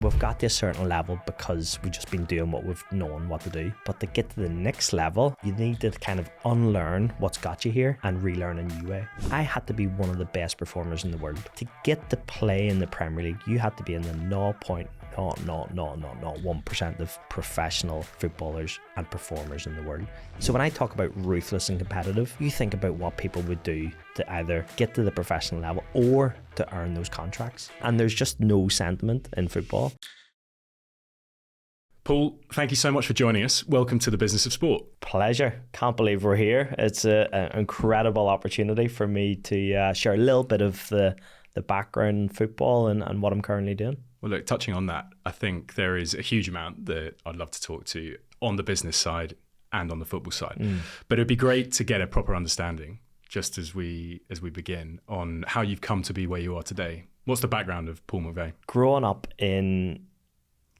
we've got to a certain level because we've just been doing what we've known what to do. But to get to the next level, you need to kind of unlearn what's got you here and relearn a new way. I had to be one of the best performers in the world. To get to play in the Premier League, you had to be in the 1% of professional footballers and performers in the world. So when I talk about ruthless and competitive, you think about what people would do to either get to the professional level or to earn those contracts. And there's just no sentiment in football. Paul, thank you so much for joining us. Welcome to the Business of Sport. Pleasure. Can't believe we're here. It's an incredible opportunity for me to share a little bit of the background in football and what I'm currently doing. Well, look, touching on that, I think there is a huge amount that I'd love to talk to on the business side and on the football side. But it'd be great to get a proper understanding, just as we begin, on how you've come to be where you are today. What's the background of Paul McVeigh? Growing up in,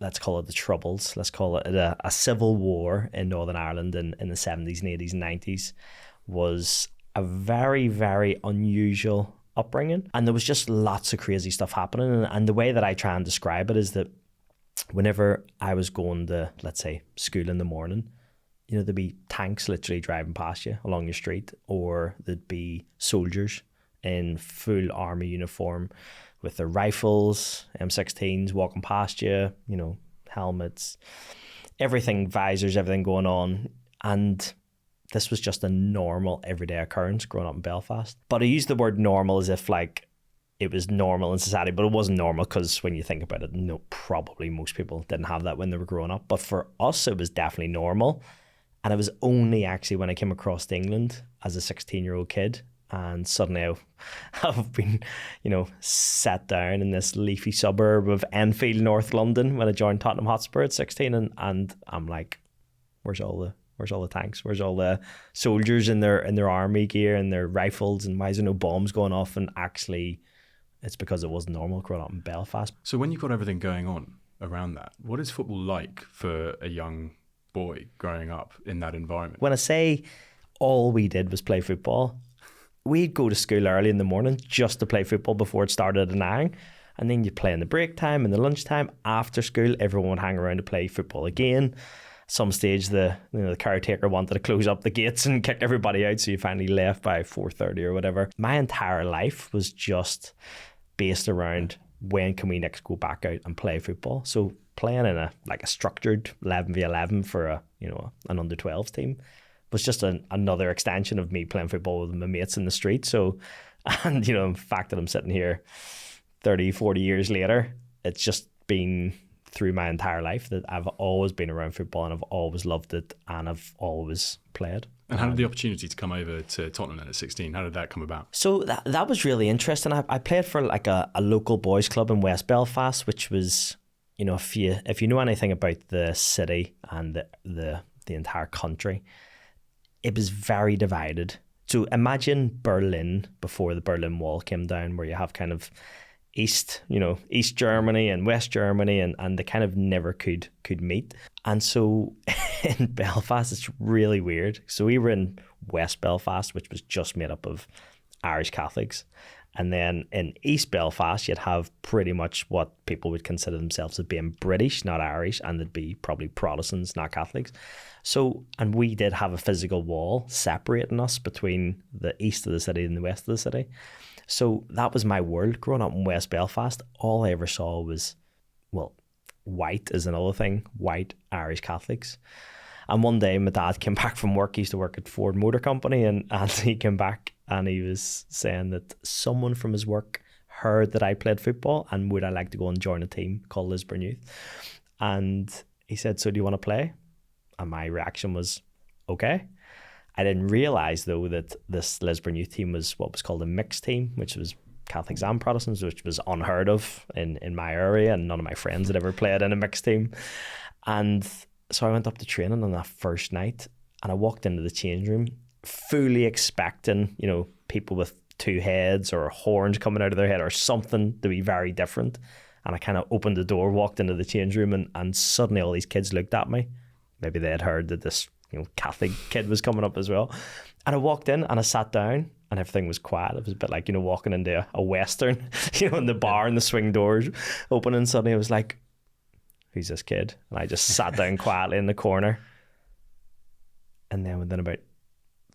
let's call it the Troubles, let's call it a civil war in Northern Ireland in the 70s and 80s and 90s was a very, very unusual upbringing, and there was just lots of crazy stuff happening. And the way that I try and describe it is that whenever I was going to, let's say, school in the morning, you know, there'd be tanks literally driving past you along your street, or there'd be soldiers in full army uniform with their rifles, M16s walking past you, you know, helmets, everything, visors, everything going on. And this was just a normal everyday occurrence growing up in Belfast. But I use the word normal as if like it was normal in society, but it wasn't normal because when you think about it, no, probably most people didn't have that when they were growing up. But for us, it was definitely normal. And it was only actually when I came across to England as a 16-year-old kid, and suddenly I've been, you know, sat down in this leafy suburb of Enfield, North London, when I joined Tottenham Hotspur at 16, and I'm like, where's all the tanks? Where's all the soldiers in their army gear and their rifles? And why is there no bombs going off? And actually, it's because it wasn't normal growing up in Belfast. So when you've got everything going on around that, what is football like for a young boy growing up in that environment? When I say all we did was play football, we'd go to school early in the morning just to play football before it started at 9. And then you'd play in the break time and the lunchtime. After school, everyone would hang around to play football again. Some stage the caretaker wanted to close up the gates and kick everybody out, so you finally left by 4:30 or whatever. My entire life was just based around when can we next go back out and play football. So playing in a structured 11v11 for an under 12s team was just another extension of me playing football with my mates in the street. So, and the fact that I'm sitting here 30, 40 years later, it's just been through my entire life that I've always been around football and I've always loved it and I've always played. And how did the opportunity to come over to Tottenham at 16, how did that come about? So that was really interesting. I played for like a local boys club in West Belfast, which was, if you know anything about the city and the entire country, it was very divided. So imagine Berlin before the Berlin Wall came down, where you have kind of East Germany and West Germany, and they kind of never could meet. And so in Belfast, it's really weird. So we were in West Belfast, which was just made up of Irish Catholics. And then in East Belfast, you'd have pretty much what people would consider themselves as being British, not Irish, and they'd be probably Protestants, not Catholics. So, and we did have a physical wall separating us between the east of the city and the west of the city. So that was my world. Growing up in West Belfast, all I ever saw was, white is another thing, white Irish Catholics. And one day my dad came back from work. He used to work at Ford Motor Company, and he came back and he was saying that someone from his work heard that I played football and would I like to go and join a team called Lisburn Youth. And he said, so do you want to play? And my reaction was, okay. I didn't realise, though, that this Lisburn Youth team was what was called a mixed team, which was Catholics and Protestants, which was unheard of in my area, and none of my friends had ever played in a mixed team. And so I went up to training on that first night, and I walked into the change room fully expecting, people with two heads or horns coming out of their head or something to be very different. And I kind of opened the door, walked into the change room, and suddenly all these kids looked at me. Maybe they had heard that this Catholic kid was coming up as well. And I walked in and I sat down and everything was quiet. It was a bit like, walking into a Western, in the bar and the swing doors open, and suddenly I was like, who's this kid? And I just sat down quietly in the corner. And then within about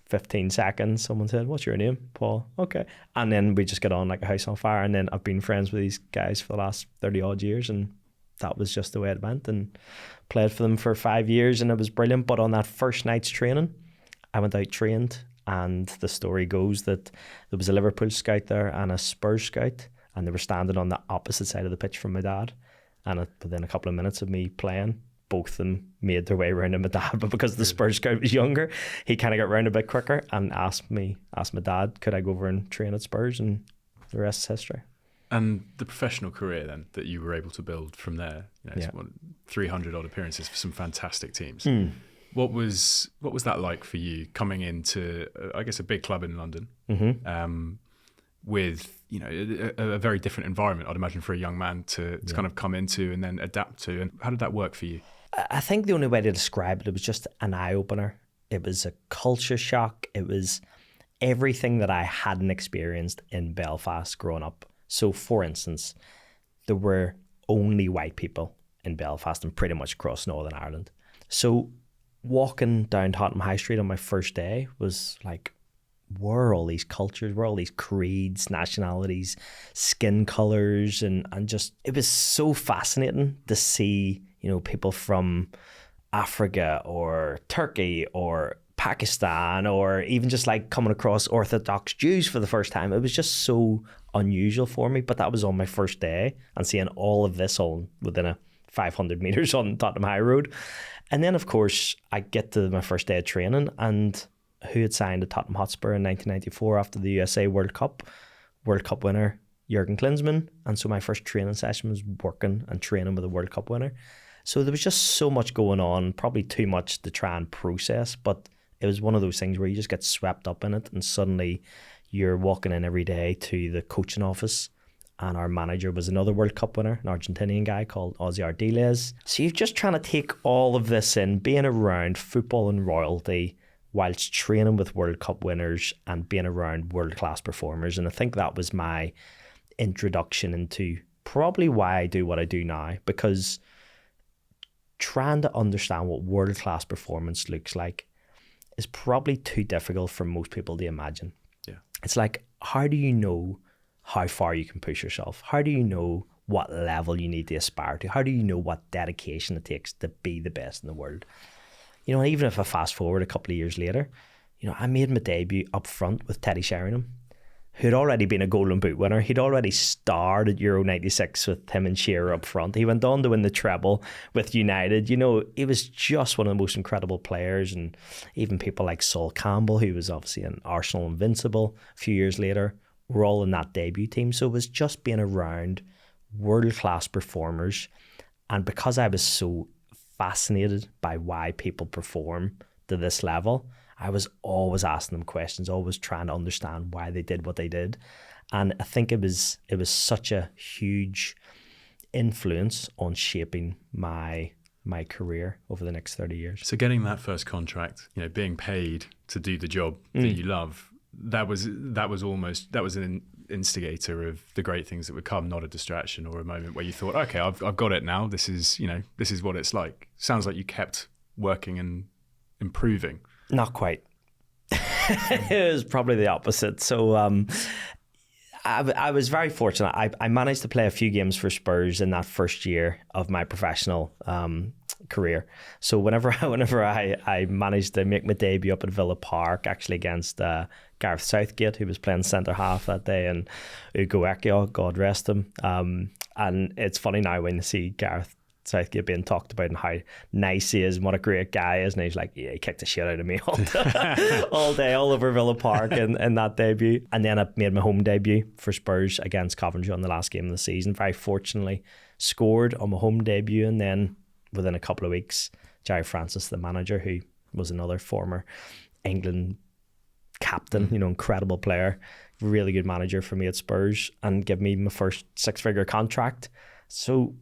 15 seconds, someone said, "What's your name?" "Paul." "Okay." And then we just got on like a house on fire. And then I've been friends with these guys for the last 30 odd years. And that was just the way it went. And played for them for 5 years, and it was brilliant. But on that first night's training, I went out trained. And the story goes that there was a Liverpool scout there and a Spurs scout. And they were standing on the opposite side of the pitch from my dad. And within a couple of minutes of me playing, both of them made their way around to my dad. But because the Spurs scout was younger, he kind of got round a bit quicker and asked my dad, could I go over and train at Spurs? And the rest is history. And the professional career then that you were able to build from there, 300 odd appearances for some fantastic teams. What was that like for you coming into, I guess, a big club in London, with a very different environment, I'd imagine, for a young man to kind of come into and then adapt to? And how did that work for you? I think the only way to describe it was just an eye-opener. It was a culture shock. It was everything that I hadn't experienced in Belfast growing up. So, for instance, there were only white people in Belfast and pretty much across Northern Ireland. So walking down Tottenham High Street on my first day was like, where are all these cultures, where are all these creeds, nationalities, skin colours, and just, it was so fascinating to see, people from Africa or Turkey or Pakistan, or even just like coming across Orthodox Jews for the first time. It was just so unusual for me, but that was on my first day, and seeing all of this all within a 500 metres on Tottenham High Road. And then, of course, I get to my first day of training, and who had signed to Tottenham Hotspur in 1994 after the USA World Cup winner, Jurgen Klinsmann. And so my first training session was working and training with a World Cup winner. So there was just so much going on, probably too much to try and process, but it was one of those things where you just get swept up in it, and suddenly you're walking in every day to the coaching office, and our manager was another World Cup winner, an Argentinian guy called Ozzy Ardiles. So you're just trying to take all of this in, being around football and royalty whilst training with World Cup winners and being around world-class performers. And I think that was my introduction into probably why I do what I do now, because trying to understand what world-class performance looks like is probably too difficult for most people to imagine. Yeah. It's like, how do you know how far you can push yourself? How do you know what level you need to aspire to? How do you know what dedication it takes to be the best in the world? Even if I fast forward a couple of years later, I made my debut up front with Teddy Sheringham, who'd already been a Golden Boot winner. He'd already starred at Euro 96 with him and Shearer up front. He went on to win the treble with United. He was just one of the most incredible players. And even people like Sol Campbell, who was obviously an Arsenal invincible a few years later, were all in that debut team. So it was just being around world-class performers. And because I was so fascinated by why people perform to this level, I was always asking them questions, always trying to understand why they did what they did. And I think it was such a huge influence on shaping my career over the next 30 years. So getting that first contract, being paid to do the job that you love, that was an instigator of the great things that would come, not a distraction or a moment where you thought, okay, I've got it now. This is what it's like. Sounds like you kept working and improving. Not quite. It was probably the opposite. So I was very fortunate. I managed to play a few games for Spurs in that first year of my professional career. So whenever I managed to make my debut up at Villa Park, actually against Gareth Southgate, who was playing centre half that day, and Ugo Ekiao, God rest him. And it's funny now when you see Gareth Southgate being talked about and how nice he is and what a great guy is, and he's like, yeah, he kicked the shit out of me all day, all over Villa Park in that debut. And then I made my home debut for Spurs against Coventry on the last game of the season. Very fortunately scored on my home debut, and then within a couple of weeks, Jerry Francis, the manager, who was another former England captain, incredible player, really good manager for me at Spurs, and give me my first 6-figure contract. So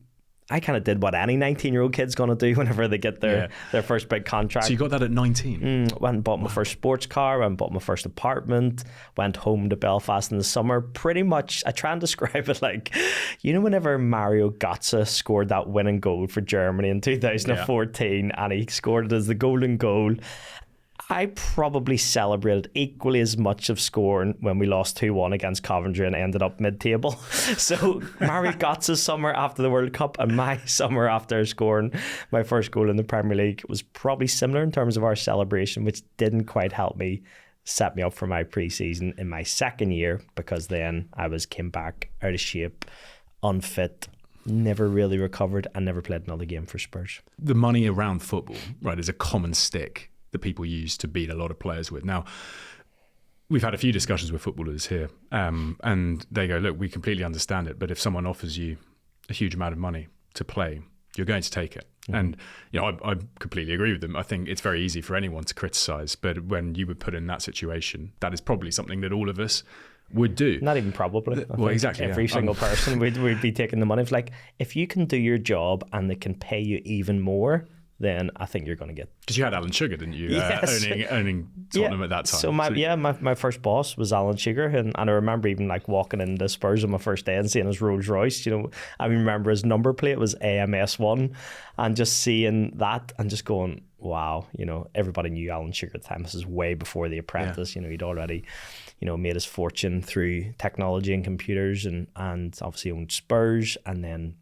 I kind of did what any 19-year-old kid's going to do whenever they get their first big contract. So you got that at 19? Went and bought my first sports car, went and bought my first apartment, went home to Belfast in the summer. Pretty much, I try and describe it like, whenever Mario Götze scored that winning goal for Germany in 2014 and he scored it as the golden goal, I probably celebrated equally as much of scoring when we lost 2-1 against Coventry and ended up mid-table. So Mario Götze's summer after the World Cup and my summer after scoring my first goal in the Premier League was probably similar in terms of our celebration, which didn't quite help me set me up for my pre-season in my second year, because then I came back out of shape, unfit, never really recovered, and never played another game for Spurs. The money around football, right, is a common stick that people use to beat a lot of players with. Now, we've had a few discussions with footballers here, and they go, look, we completely understand it, but if someone offers you a huge amount of money to play, you're going to take it. And I completely agree with them. I think it's very easy for anyone to criticise, but when you were put in that situation, that is probably something that all of us would do. Not even probably. Well, exactly. Every single person would be taking the money. It's like, if you can do your job and they can pay you even more, then I think you're going to get... Because you had Alan Sugar, didn't you? Yes. Owning Tottenham at that time. So my first boss was Alan Sugar, and I remember even like walking into Spurs on my first day and seeing his Rolls Royce. I remember his number plate was AMS1, and just seeing that and just going, wow, everybody knew Alan Sugar at the time. This is way before The Apprentice. He'd already, made his fortune through technology and computers, and obviously owned Spurs, and then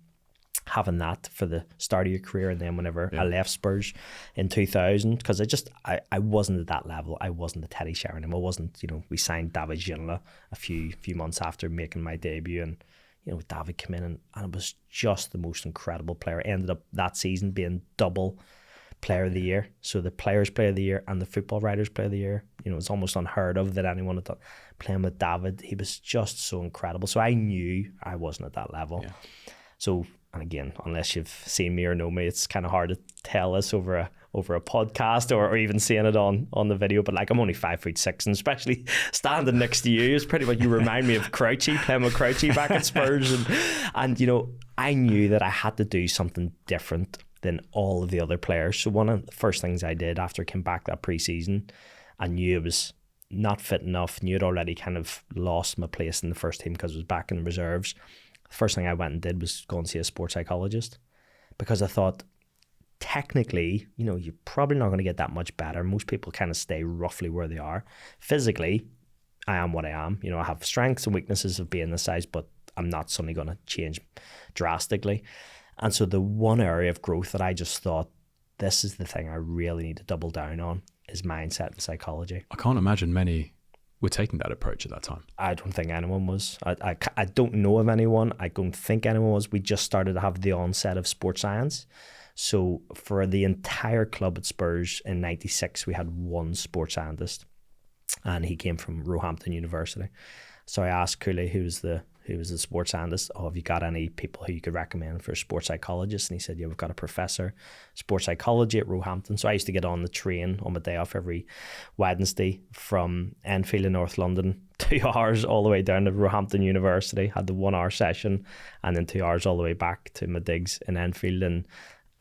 having that for the start of your career. And then whenever I left Spurs in 2000, because I wasn't at that level. I wasn't the Teddy Sheringham. I wasn't, we signed David Ginola a few months after making my debut, and David came in and it was just the most incredible player. Ended up that season being double player of the year. So the players player of the year and the football writers player of the year. It's almost unheard of that anyone had done. Playing with David, he was just so incredible. So I knew I wasn't at that level. Yeah. So, and again, unless you've seen me or know me, it's kind of hard to tell this over a podcast or even seeing it on the video. But like, I'm only 5'6", and especially standing next to you, it's pretty much, you remind me of Crouchy, playing with Crouchy back at Spurs. And I knew that I had to do something different than all of the other players. So one of the first things I did after I came back that pre-season, I knew it was not fit enough, knew I'd already kind of lost my place in the first team because I was back in the reserves. The first thing I went and did was go and see a sports psychologist, because I thought, technically, you're probably not going to get that much better. Most people kind of stay roughly where they are. Physically, I am what I am. I have strengths and weaknesses of being this size, but I'm not suddenly going to change drastically. And so the one area of growth that I just thought, this is the thing I really need to double down on, is mindset and psychology. I can't imagine many were taking that approach at that time. I don't think anyone was. I don't know of anyone. I don't think anyone was. We just started to have the onset of sports science. So for the entire club at Spurs in 96, we had one sports scientist, and he came from Roehampton University. So I asked Cooley, who was the sports scientist, have you got any people who you could recommend for a sports psychologist? And he said, yeah, we've got a professor, sports psychology at Roehampton. So I used to get on the train on my day off every Wednesday from Enfield in North London, 2 hours all the way down to Roehampton University, had the 1 hour session, and then 2 hours all the way back to my digs in Enfield. And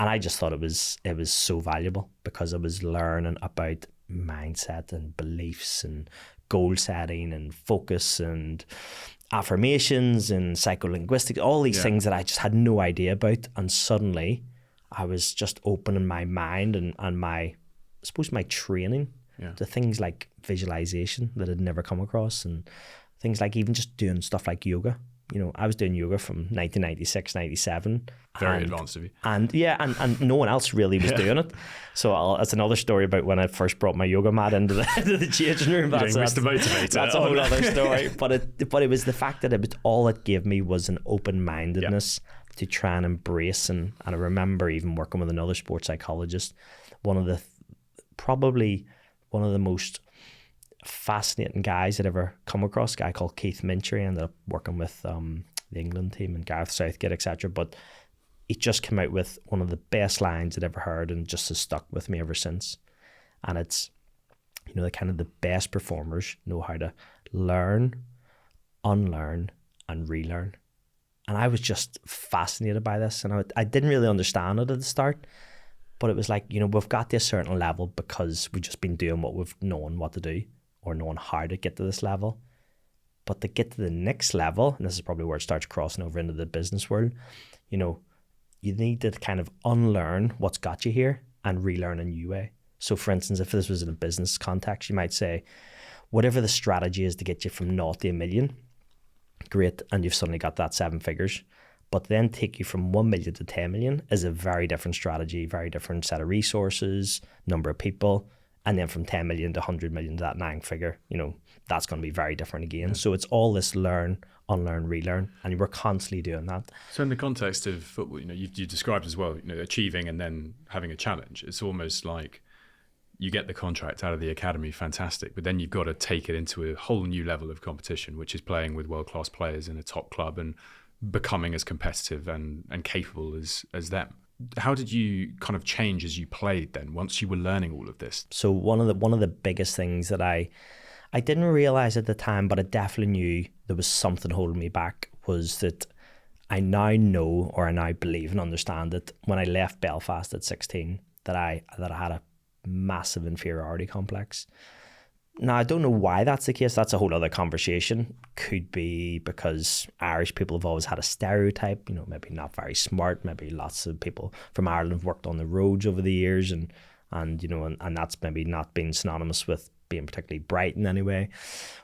I just thought it was so valuable, because I was learning about mindset and beliefs and goal setting and focus and affirmations and psycholinguistics, all these things that I just had no idea about. And suddenly I was just opening my mind and my, I suppose, my training to things like visualization that I'd never come across, and things like even just doing stuff like yoga. I was doing yoga from 1996, 97. Very advanced of you. And no one else really was doing it. So that's another story about when I first brought my yoga mat into the changing room. That's Mr. Motivator. That's a whole other story. But it was the fact that all it gave me was an open-mindedness to try and embrace. And I remember even working with another sports psychologist, probably one of the most fascinating guys I'd ever come across, a guy called Keith Minchy. I ended up working with the England team and Gareth Southgate, etc. But he just came out with one of the best lines I'd ever heard, and just has stuck with me ever since. And it's, the kind of the best performers know how to learn, unlearn, and relearn. And I was just fascinated by this. And I didn't really understand it at the start. But it was like, you know, we've got to a certain level because we've just been doing what we've known what to do or known how to get to this level. But to get to the next level, and this is probably where it starts crossing over into the business world, you know, you need to kind of unlearn what's got you here and relearn a new way. So for instance, if this was in a business context, you might say, whatever the strategy is to get you from 0 to 1 million, great, and you've suddenly got that 7 figures. But then take you from 1 million to 10 million is a very different strategy, very different set of resources, number of people. And then from 10 million to 100 million to that 9 figure, you know, that's going to be very different again. Yeah. So it's all this learn, unlearn, relearn, and we're constantly doing that. So in the context of football, you know, you described as well, you know, achieving and then having a challenge. It's almost like you get the contract out of the academy, fantastic, but then you've got to take it into a whole new level of competition, which is playing with world-class players in a top club and becoming as competitive and capable as them. How did you kind of change as you played then, once you were learning all of this? So one of the biggest things that I didn't realize at the time, but I definitely knew there was something holding me back, was that I now know, or I now believe and understand that when I left Belfast at 16, that I had a massive inferiority complex. Now, I don't know why that's the case. That's a whole other conversation. Could be because Irish people have always had a stereotype, you know, maybe not very smart. Maybe lots of people from Ireland have worked on the roads over the years and you know, and that's maybe not been synonymous with being particularly bright in any way.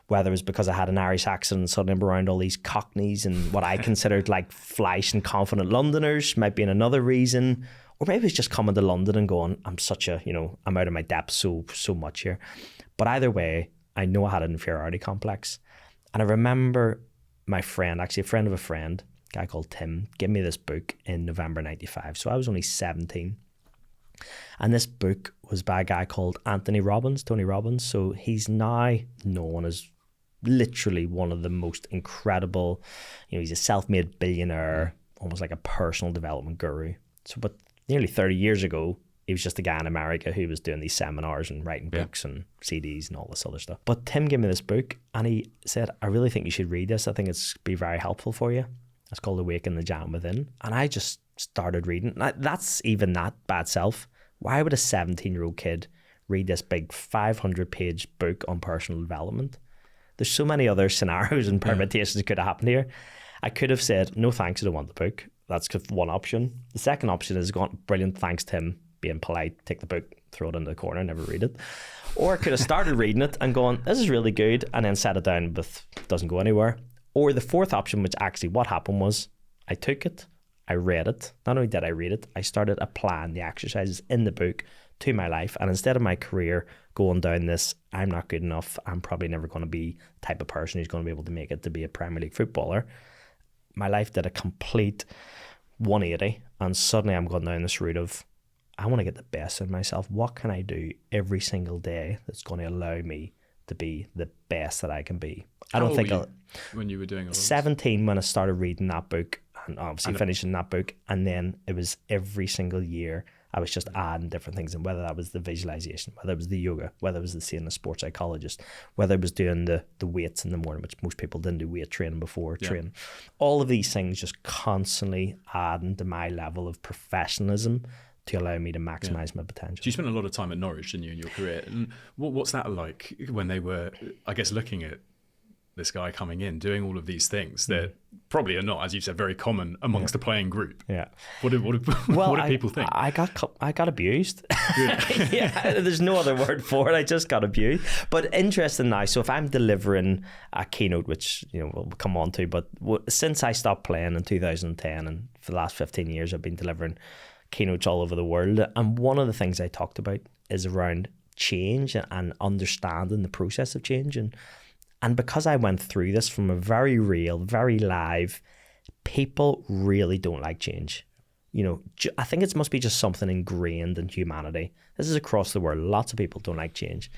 Whether it was because I had an Irish accent and suddenly I'm around all these Cockneys and what I considered like flash and confident Londoners might be another reason. Or maybe it's just coming to London and going, I'm such a, you know, I'm out of my depth so much here. But either way, I know I had an inferiority complex. And I remember my friend, actually a friend of a friend, a guy called Tim, gave me this book in November 95. So I was only 17. And this book was by a guy called Tony Robbins. So he's now known as literally one of the most incredible, you know, he's a self-made billionaire, almost like a personal development guru. So, but nearly 30 years ago, he was just a guy in America who was doing these seminars and writing books and CDs and all this other stuff. But Tim gave me this book and he said, I really think you should read this. I think it's be very helpful for you. It's called Awaken the Giant Within. And I just started reading. That's even that bad self. Why would a 17-year-old kid read this big 500-page book on personal development? There's so many other scenarios and permutations that could have happened here. I could have said, no thanks, I don't want the book. That's one option. The second option is going, brilliant, thanks Tim, being polite, take the book, throw it in the corner, never read it. Or I could have started reading it and going, this is really good, and then set it down with, doesn't go anywhere. Or the fourth option, which actually what happened was, I took it, I read it. Not only did I read it, I started applying the exercises in the book to my life. And instead of my career going down this, I'm not good enough, I'm probably never going to be the type of person who's going to be able to make it to be a Premier League footballer, my life did a complete 180. And suddenly I'm going down this route of, I want to get the best in myself. What can I do every single day that's going to allow me to be the best that I can be? I don't think when you were doing all 17 when I started reading that book and obviously finishing that book, and then it was every single year I was just adding different things, and whether that was the visualization, whether it was the yoga, whether it was seeing a sports psychologist, whether it was doing the weights in the morning, which most people didn't do weight training before training. All of these things just constantly adding to my level of professionalism to allow me to maximize my potential. So you spent a lot of time at Norwich, didn't you, in your career? And what's that like when they were, I guess, looking at this guy coming in, doing all of these things that probably are not, as you said, very common amongst a playing group? Yeah. What do people think? I got abused. Yeah, there's no other word for it. I just got abused. But interesting now. So if I'm delivering a keynote, which we'll come on to, but since I stopped playing in 2010, and for the last 15 years, I've been delivering keynotes all over the world. And one of the things I talked about is around change and understanding the process of change. And because I went through this from a very real, very live, people really don't like change. I think it must be just something ingrained in humanity. This is across the world. Lots of people don't like change.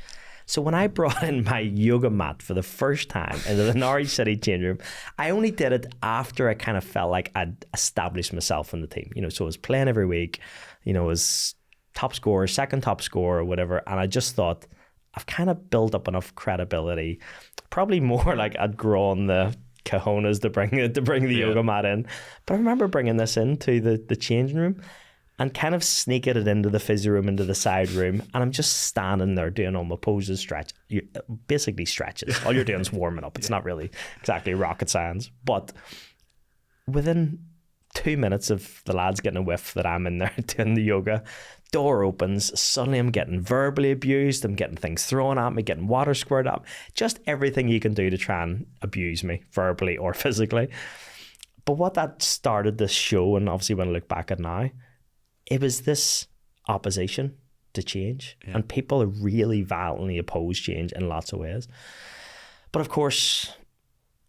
So when I brought in my yoga mat for the first time into the Norwich City change room, I only did it after I kind of felt like I'd established myself in the team. So I was playing every week, was top scorer, second top scorer or whatever. And I just thought, I've kind of built up enough credibility, probably more like I'd grown the cojones to bring the yoga mat in. But I remember bringing this into the changing room and kind of sneaking it into the physio room, into the side room, and I'm just standing there doing all my poses, basically stretches. All you're doing is warming up. It's not really exactly rocket science. But within 2 minutes of the lads getting a whiff that I'm in there doing the yoga, door opens, suddenly I'm getting verbally abused, I'm getting things thrown at me, getting water squirted up, just everything you can do to try and abuse me, verbally or physically. But what that started this show, and obviously when I look back at now, it was this opposition to change. Yeah. And people really violently oppose change in lots of ways. But of course,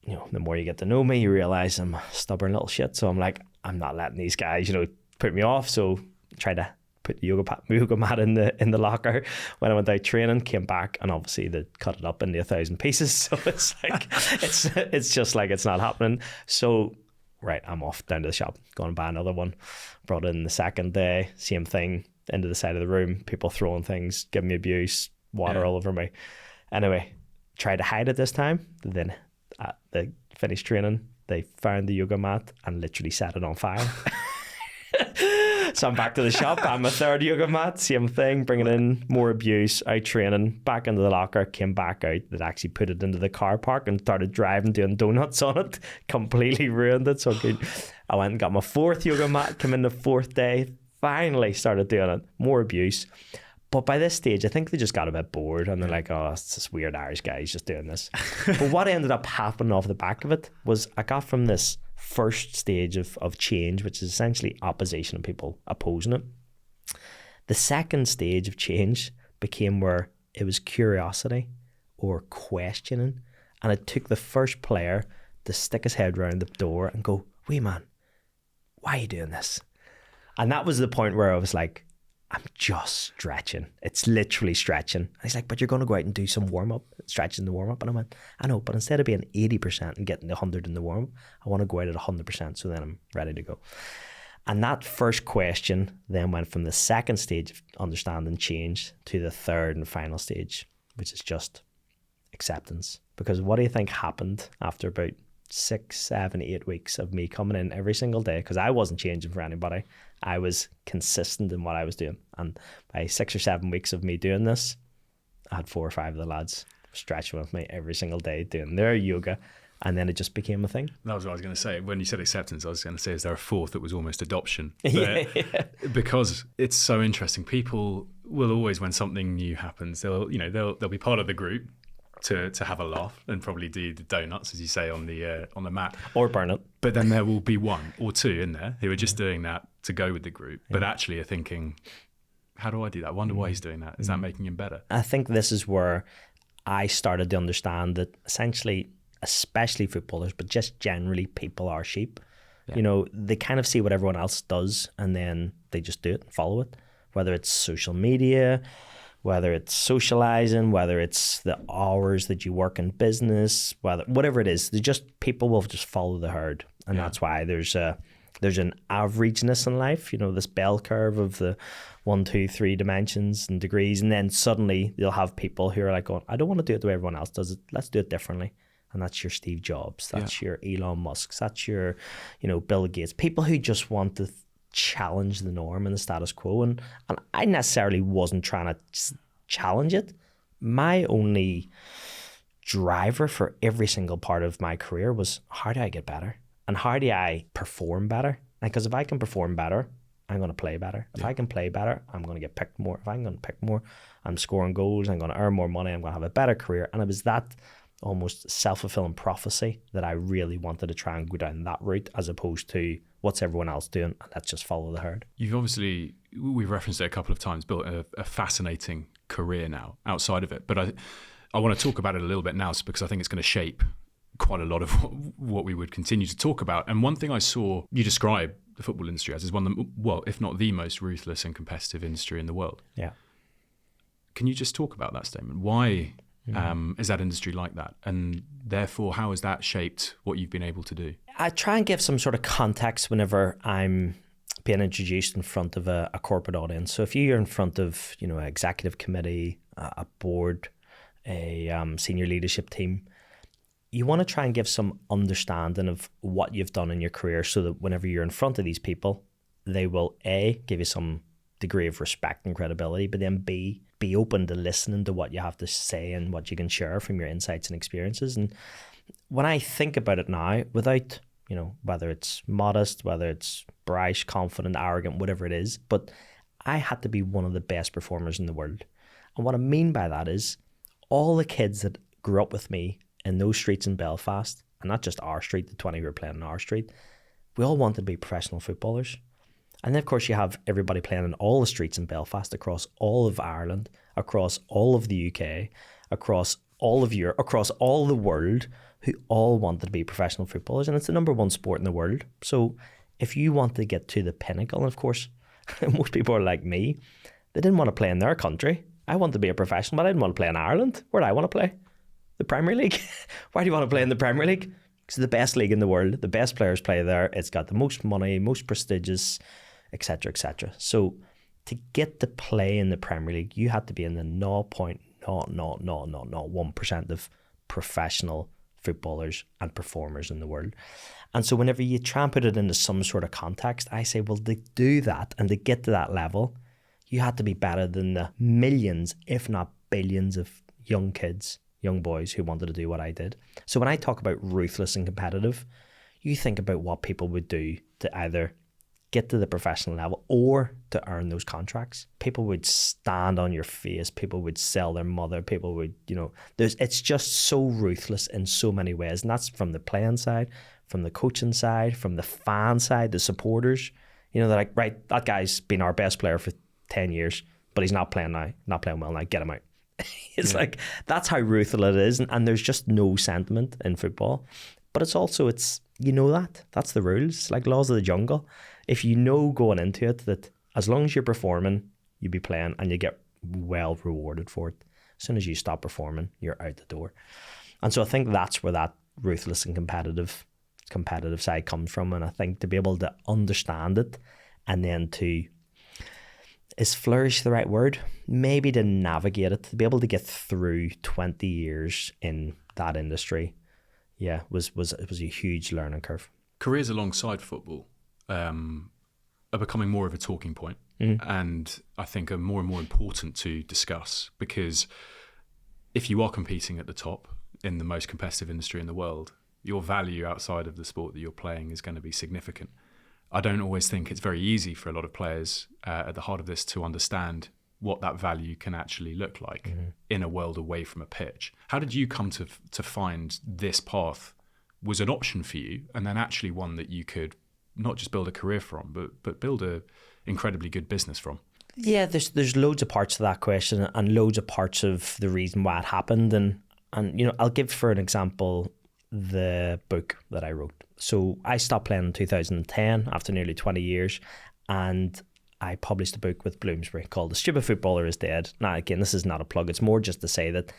you know, the more you get to know me, you realise I'm a stubborn little shit. So I'm like, I'm not letting these guys, you know, put me off. So I tried to put the yoga mat in the locker when I went out training, came back, and obviously they cut it up into 1,000 pieces. So it's like, it's just like it's not happening. So right, I'm off down to the shop, going to buy another one. Brought it in the second day, same thing, into the side of the room, people throwing things, giving me abuse, water all over me. Anyway, tried to hide it this time. Then they finished training, they found the yoga mat and literally set it on fire. So I'm back to the shop, I'm a third yoga mat, same thing, bringing in more abuse, out training, back into the locker, came back out, they'd actually put it into the car park and started driving, doing donuts on it, completely ruined it. So good. I went and got my fourth yoga mat, came in the fourth day, finally started doing it, more abuse. But by this stage, I think they just got a bit bored and they're like, oh, it's this weird Irish guy, he's just doing this. But what ended up happening off the back of it was I got from this first stage of change, which is essentially opposition and people opposing it. The second stage of change became where it was curiosity or questioning. And it took the first player to stick his head around the door and go, wait, man, why are you doing this? And that was the point where I was like, I'm just stretching. It's literally stretching. And he's like, but you're going to go out and do some warm-up, stretching the warm-up. And I went, I know, but instead of being 80% and getting the 100 in the warm-up, I want to go out at 100%, so then I'm ready to go. And that first question then went from the second stage of understanding change to the third and final stage, which is just acceptance. Because what do you think happened after about 6, 7, 8 weeks of me coming in every single day? Because I wasn't changing for anybody. I was consistent in what I was doing. And by 6 or 7 weeks of me doing this, I had 4 or 5 of the lads stretching with me every single day doing their yoga. And then it just became a thing. That was what I was going to say. When you said acceptance, I was going to say, is there a fourth that was almost adoption? Yeah. Because it's so interesting. People will always, when something new happens, they'll be part of the group to have a laugh and probably do the donuts, as you say, on the mat. Or burn it. But then there will be 1 or 2 in there who are just doing that to go with the group, but actually are thinking, how do I do that? I wonder why he's doing that. Is that making him better? I think this is where I started to understand that essentially, especially footballers, but just generally people are sheep. Yeah. You know, they kind of see what everyone else does and then they just do it and follow it, whether it's social media, whether it's socializing, whether it's the hours that you work in business, whatever it is, people will just follow the herd. And that's why there's an averageness in life, you know, this bell curve of the 1, 2, 3 dimensions and degrees. And then suddenly you'll have people who are like, going, I don't want to do it the way everyone else does it. Let's do it differently. And that's your Steve Jobs. That's your Elon Musk. That's your, you know, Bill Gates. People who just want to challenge the norm and the status quo. And I necessarily wasn't trying to challenge it. My only driver for every single part of my career was, how do I get better? And how do I perform better? Because if I can perform better, I'm going to play better. If I can play better, I'm going to get picked more. If I'm going to pick more, I'm scoring goals, I'm going to earn more money, I'm going to have a better career. And it was that almost self-fulfilling prophecy that I really wanted to try and go down that route, as opposed to what's everyone else doing, and let's just follow the herd. You've obviously, we've referenced it a couple of times, built a fascinating career now outside of it. But I want to talk about it a little bit now because I think it's going to shape quite a lot of what we would continue to talk about. And one thing I saw you describe the football industry as is one of the, well, if not the most ruthless and competitive industry in the world. Yeah. Can you just talk about that statement? Why is that industry like that? And therefore, how has that shaped what you've been able to do? I try and give some sort of context whenever I'm being introduced in front of a corporate audience. So if you're in front of, you know, an executive committee, a board, a senior leadership team, you want to try and give some understanding of what you've done in your career so that whenever you're in front of these people, they will A, give you some degree of respect and credibility, but then B, be open to listening to what you have to say and what you can share from your insights and experiences. And when I think about it now, without, whether it's modest, whether it's brash, confident, arrogant, whatever it is, but I had to be one of the best performers in the world. And what I mean by that is all the kids that grew up with me in those streets in Belfast, and not just our street, the 20 who were playing on our street, we all wanted to be professional footballers. And then, of course, you have everybody playing in all the streets in Belfast, across all of Ireland, across all of the UK, across all of Europe, across all the world, who all wanted to be professional footballers. And it's the number one sport in the world. So if you want to get to the pinnacle, and of course, most people are like me, they didn't want to play in their country. I wanted to be a professional, but I didn't want to play in Ireland. Where do I want to play? The Premier League. Why do you want to play in the Premier League? It's the best league in the world. The best players play there. It's got the most money, most prestigious, etc., etc. So to get to play in the Premier League, you had to be in the 0.00001% of professional footballers and performers in the world. And so whenever you try and put it into some sort of context, I say, well, to do that and to get to that level, you had to be better than the millions, if not billions, of young kids, young boys who wanted to do what I did. So when I talk about ruthless and competitive, you think about what people would do to either get to the professional level or to earn those contracts. People would stand on your face. People would sell their mother. People would, it's just so ruthless in so many ways. And that's from the playing side, from the coaching side, from the fan side, the supporters. They're like, right, that guy's been our best player for 10 years, but he's not playing now, not playing well now, get him out. It's like, that's how ruthless it is. And there's just no sentiment in football. But it's also, that's the rules. It's like laws of the jungle. If you know going into it that as long as you're performing, you'll be playing and you get well rewarded for it. As soon as you stop performing, you're out the door. And so I think that's where that ruthless and competitive side comes from. And I think to be able to understand it and then is flourish the right word? Maybe to navigate it, to be able to get through 20 years in that industry, was a huge learning curve. Careers alongside football are becoming more of a talking point, and I think are more and more important to discuss, because if you are competing at the top in the most competitive industry in the world, your value outside of the sport that you're playing is going to be significant. I don't always think it's very easy for a lot of players at the heart of this to understand what that value can actually look like in a world away from a pitch. How did you come to find this path was an option for you, and then actually one that you could not just build a career from, but build a incredibly good business from? Yeah, there's loads of parts of that question and loads of parts of the reason why it happened. And I'll give, for an example, the book that I wrote. So I stopped playing in 2010 after nearly 20 years, and I published a book with Bloomsbury called The Stupid Footballer is Dead. Now, again, this is not a plug. It's more just to say that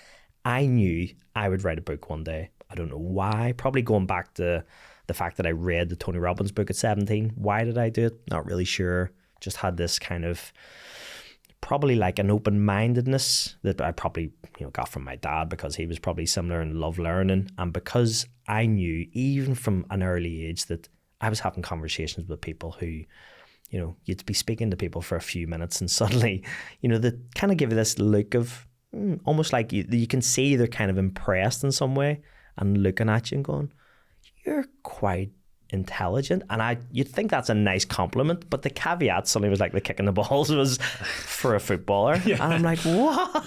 I knew I would write a book one day. I don't know why. Probably going back to the fact that I read the Tony Robbins book at 17. Why did I do it? Not really sure. Just had this kind of probably like an open-mindedness that I probably got from my dad, because he was probably similar and loved learning, and because I knew even from an early age that I was having conversations with people who, you'd be speaking to people for a few minutes and suddenly, they kind of give you this look of almost like you can see they're kind of impressed in some way and looking at you and going, you're quite intelligent. And you'd think that's a nice compliment, but the caveat suddenly was like the kicking the balls was for a footballer. Yeah. And I'm like, what?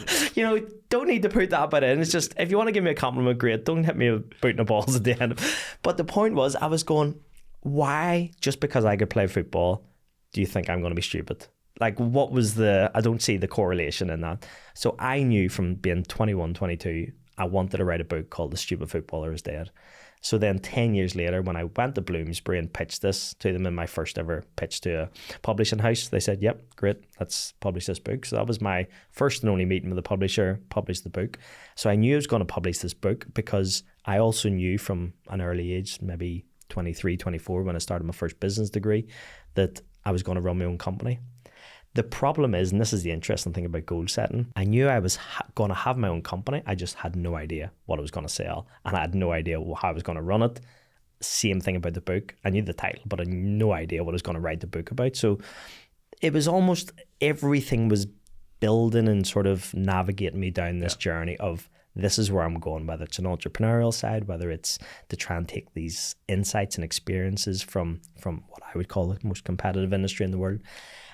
Don't need to put that bit in. It's just, if you want to give me a compliment, great. Don't hit me with putting the balls at the end. But the point was, I was going, why, just because I could play football, do you think I'm going to be stupid? Like, what was I don't see the correlation in that. So I knew from being 21, 22, I wanted to write a book called The Stupid Footballer is Dead. So then 10 years later, when I went to Bloomsbury and pitched this to them in my first ever pitch to a publishing house, they said, yep, great, let's publish this book. So that was my first and only meeting with the publisher, published the book. So I knew I was going to publish this book because I also knew from an early age, maybe 23, 24, when I started my first business degree, that I was going to run my own company. The problem is, and this is the interesting thing about goal setting, I knew I was going to have my own company. I just had no idea what I was going to sell, and I had no idea how I was going to run it. Same thing about the book. I knew the title, but I had no idea what I was going to write the book about. So it was almost everything was building and sort of navigating me down this journey of this is where I'm going, whether it's an entrepreneurial side, whether it's to try and take these insights and experiences from what I would call the most competitive industry in the world.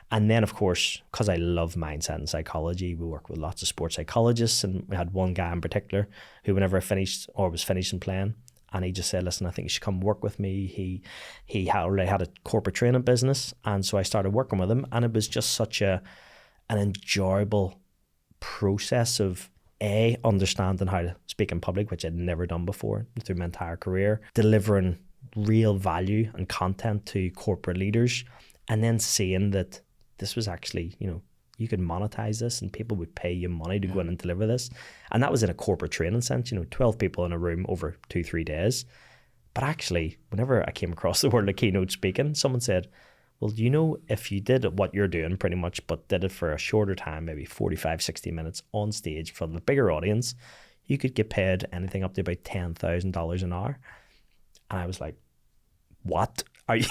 And then, of course, because I love mindset and psychology, we work with lots of sports psychologists, and we had one guy in particular who, whenever I finished or was finishing playing, and he just said, listen, I think you should come work with me. He already had a corporate training business, and so I started working with him, and it was just such an enjoyable process of understanding how to speak in public, which I'd never done before through my entire career, delivering real value and content to corporate leaders, and then seeing that this was actually, you could monetize this and people would pay you money to go in and deliver this. And that was in a corporate training sense, 12 people in a room over 2-3 days. But actually, whenever I came across the world of keynote speaking, someone said, well, if you did what you're doing pretty much, but did it for a shorter time, maybe 45, 60 minutes on stage for the bigger audience, you could get paid anything up to about $10,000 an hour. And I was like, what are you...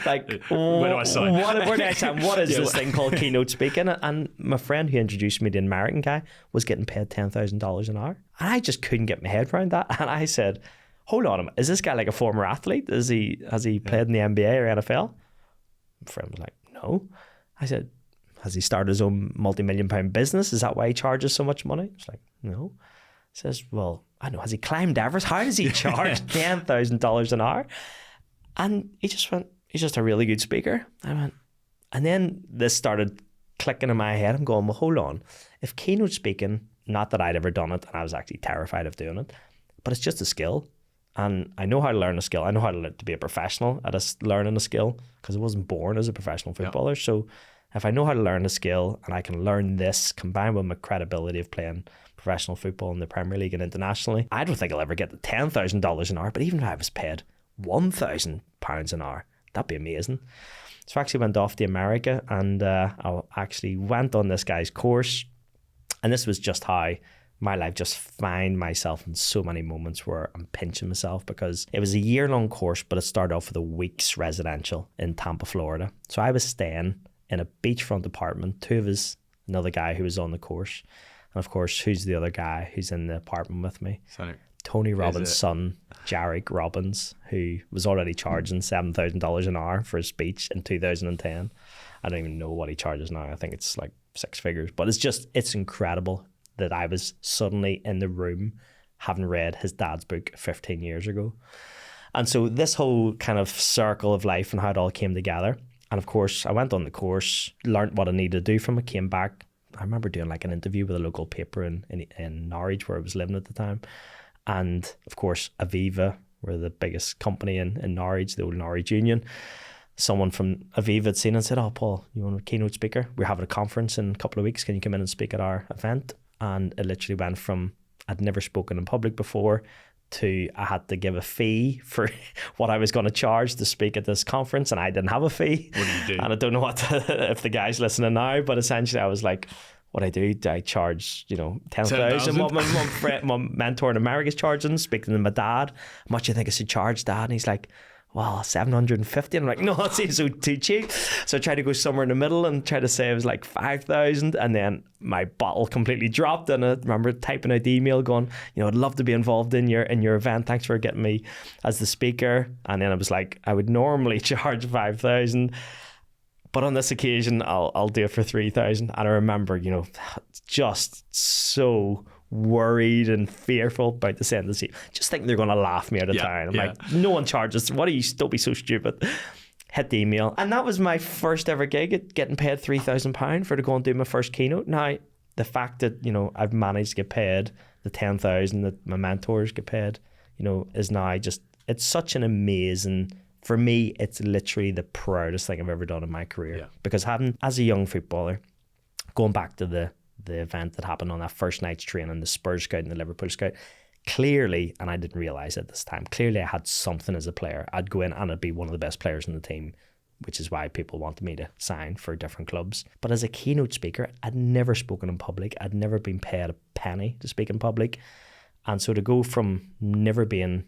like, where do I sign? Where do I sign? What is this thing called keynote speaking? And my friend who introduced me to an American guy was getting paid $10,000 an hour. And I just couldn't get my head around that. And I said, hold on a minute, is this guy like a former athlete? Has he played in the NBA or NFL? My friend was like, no. I said, has he started his own multi-million-pound business? Is that why he charges so much money? He's like, no. He says, well, I know, has he climbed Everest? How does he charge $10,000 an hour? And he just went, he's just a really good speaker. I went, and then this started clicking in my head. I'm going, well, hold on. If keynote speaking, not that I'd ever done it, and I was actually terrified of doing it, but it's just a skill. And I know how to learn a skill. I know how to be a professional at learning a skill because I wasn't born as a professional footballer. Yeah. So if I know how to learn a skill and I can learn this combined with my credibility of playing professional football in the Premier League and internationally, I don't think I'll ever get to $10,000 an hour. But even if I was paid £1,000 an hour, that'd be amazing. So I actually went off to America and I actually went on this guy's course. And this was just how my life just find myself in so many moments where I'm pinching myself, because it was a year-long course, but it started off with a week's residential in Tampa, Florida. So I was staying in a beachfront apartment, another guy who was on the course. And of course, who's the other guy who's in the apartment with me? Tony Robbins' son, Jarek Robbins, who was already charging $7,000 an hour for his speech in 2010. I don't even know what he charges now. I think it's like 6 figures. But it's incredible that I was suddenly in the room having read his dad's book 15 years ago. And so this whole kind of circle of life and how it all came together. And of course, I went on the course, learned what I needed to do from it, came back. I remember doing like an interview with a local paper in Norwich where I was living at the time. And of course, Aviva were the biggest company in Norwich, the old Norwich Union. Someone from Aviva had seen and said, oh, Paul, you want a keynote speaker? We're having a conference in a couple of weeks. Can you come in and speak at our event? And it literally went from I'd never spoken in public before to I had to give a fee for what I was going to charge to speak at this conference, and I didn't have a fee. What did you do? And I don't know if the guy's listening now, but essentially I was like, what I do I charge, 10,000. What my mentor in America is charging, speaking to my dad. How much do you think I should charge, Dad? And he's like, well, 750. And I'm like, no, that seems so too cheap. So I tried to go somewhere in the middle and try to say it was like 5,000. And then my bottle completely dropped. And I remember typing out the email going, I'd love to be involved in your event. Thanks for getting me as the speaker. And then I was like, I would normally charge 5,000. But on this occasion, I'll do it for 3,000. And I remember, just so worried and fearful about the send the seat. Just thinking they're going to laugh me out of town. I'm like, no one charges. What are you? Don't be so stupid. Hit the email. And that was my first ever gig at getting paid £3,000 for to go and do my first keynote. Now, the fact that, I've managed to get paid the 10,000 that my mentors get paid, is now just, it's such an amazing, for me, it's literally the proudest thing I've ever done in my career. Yeah. Because as a young footballer, going back to the event that happened on that first night's training, the Spurs scout and the Liverpool scout, clearly, and I didn't realise at this time, clearly I had something as a player. I'd go in and I'd be one of the best players in the team which is why people wanted me to sign for different clubs. But as a keynote speaker, I'd never spoken in public. I'd never been paid a penny to speak in public. And so to go from never doing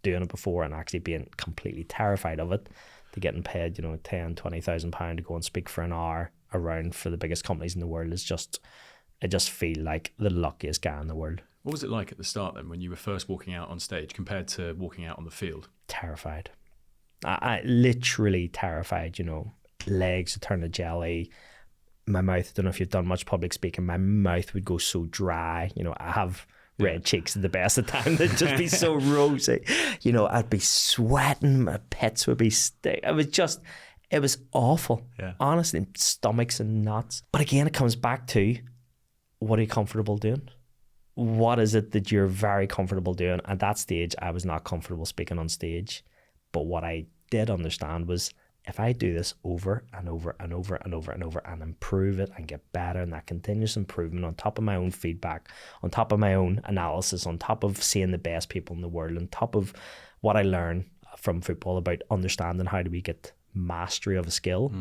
it before and actually being completely terrified of it to getting paid, you know, 10, 20,000 pounds to go and speak for an hour around for the biggest companies in the world is just, I just feel like the luckiest guy in the world. What was it like at the start then when you were first walking out on stage compared to walking out on the field? Terrified. I literally terrified, you know, legs would turn to jelly. My mouth, I don't know if you've done much public speaking, my mouth would go so dry. You know, I have red cheeks at the best of time. They'd just be so rosy. You know, I'd be sweating. My pits would be stick. It was awful. Yeah. Honestly, stomachs and knots. But again, it comes back to, what are you comfortable doing? What is it that you're very comfortable doing? At that stage, I was not comfortable speaking on stage. But what I did understand was, if I do this over and over and over and over and over and improve it and get better, and that continuous improvement on top of my own feedback, on top of my own analysis, on top of seeing the best people in the world, on top of what I learn from football about understanding how do we get mastery of a skill,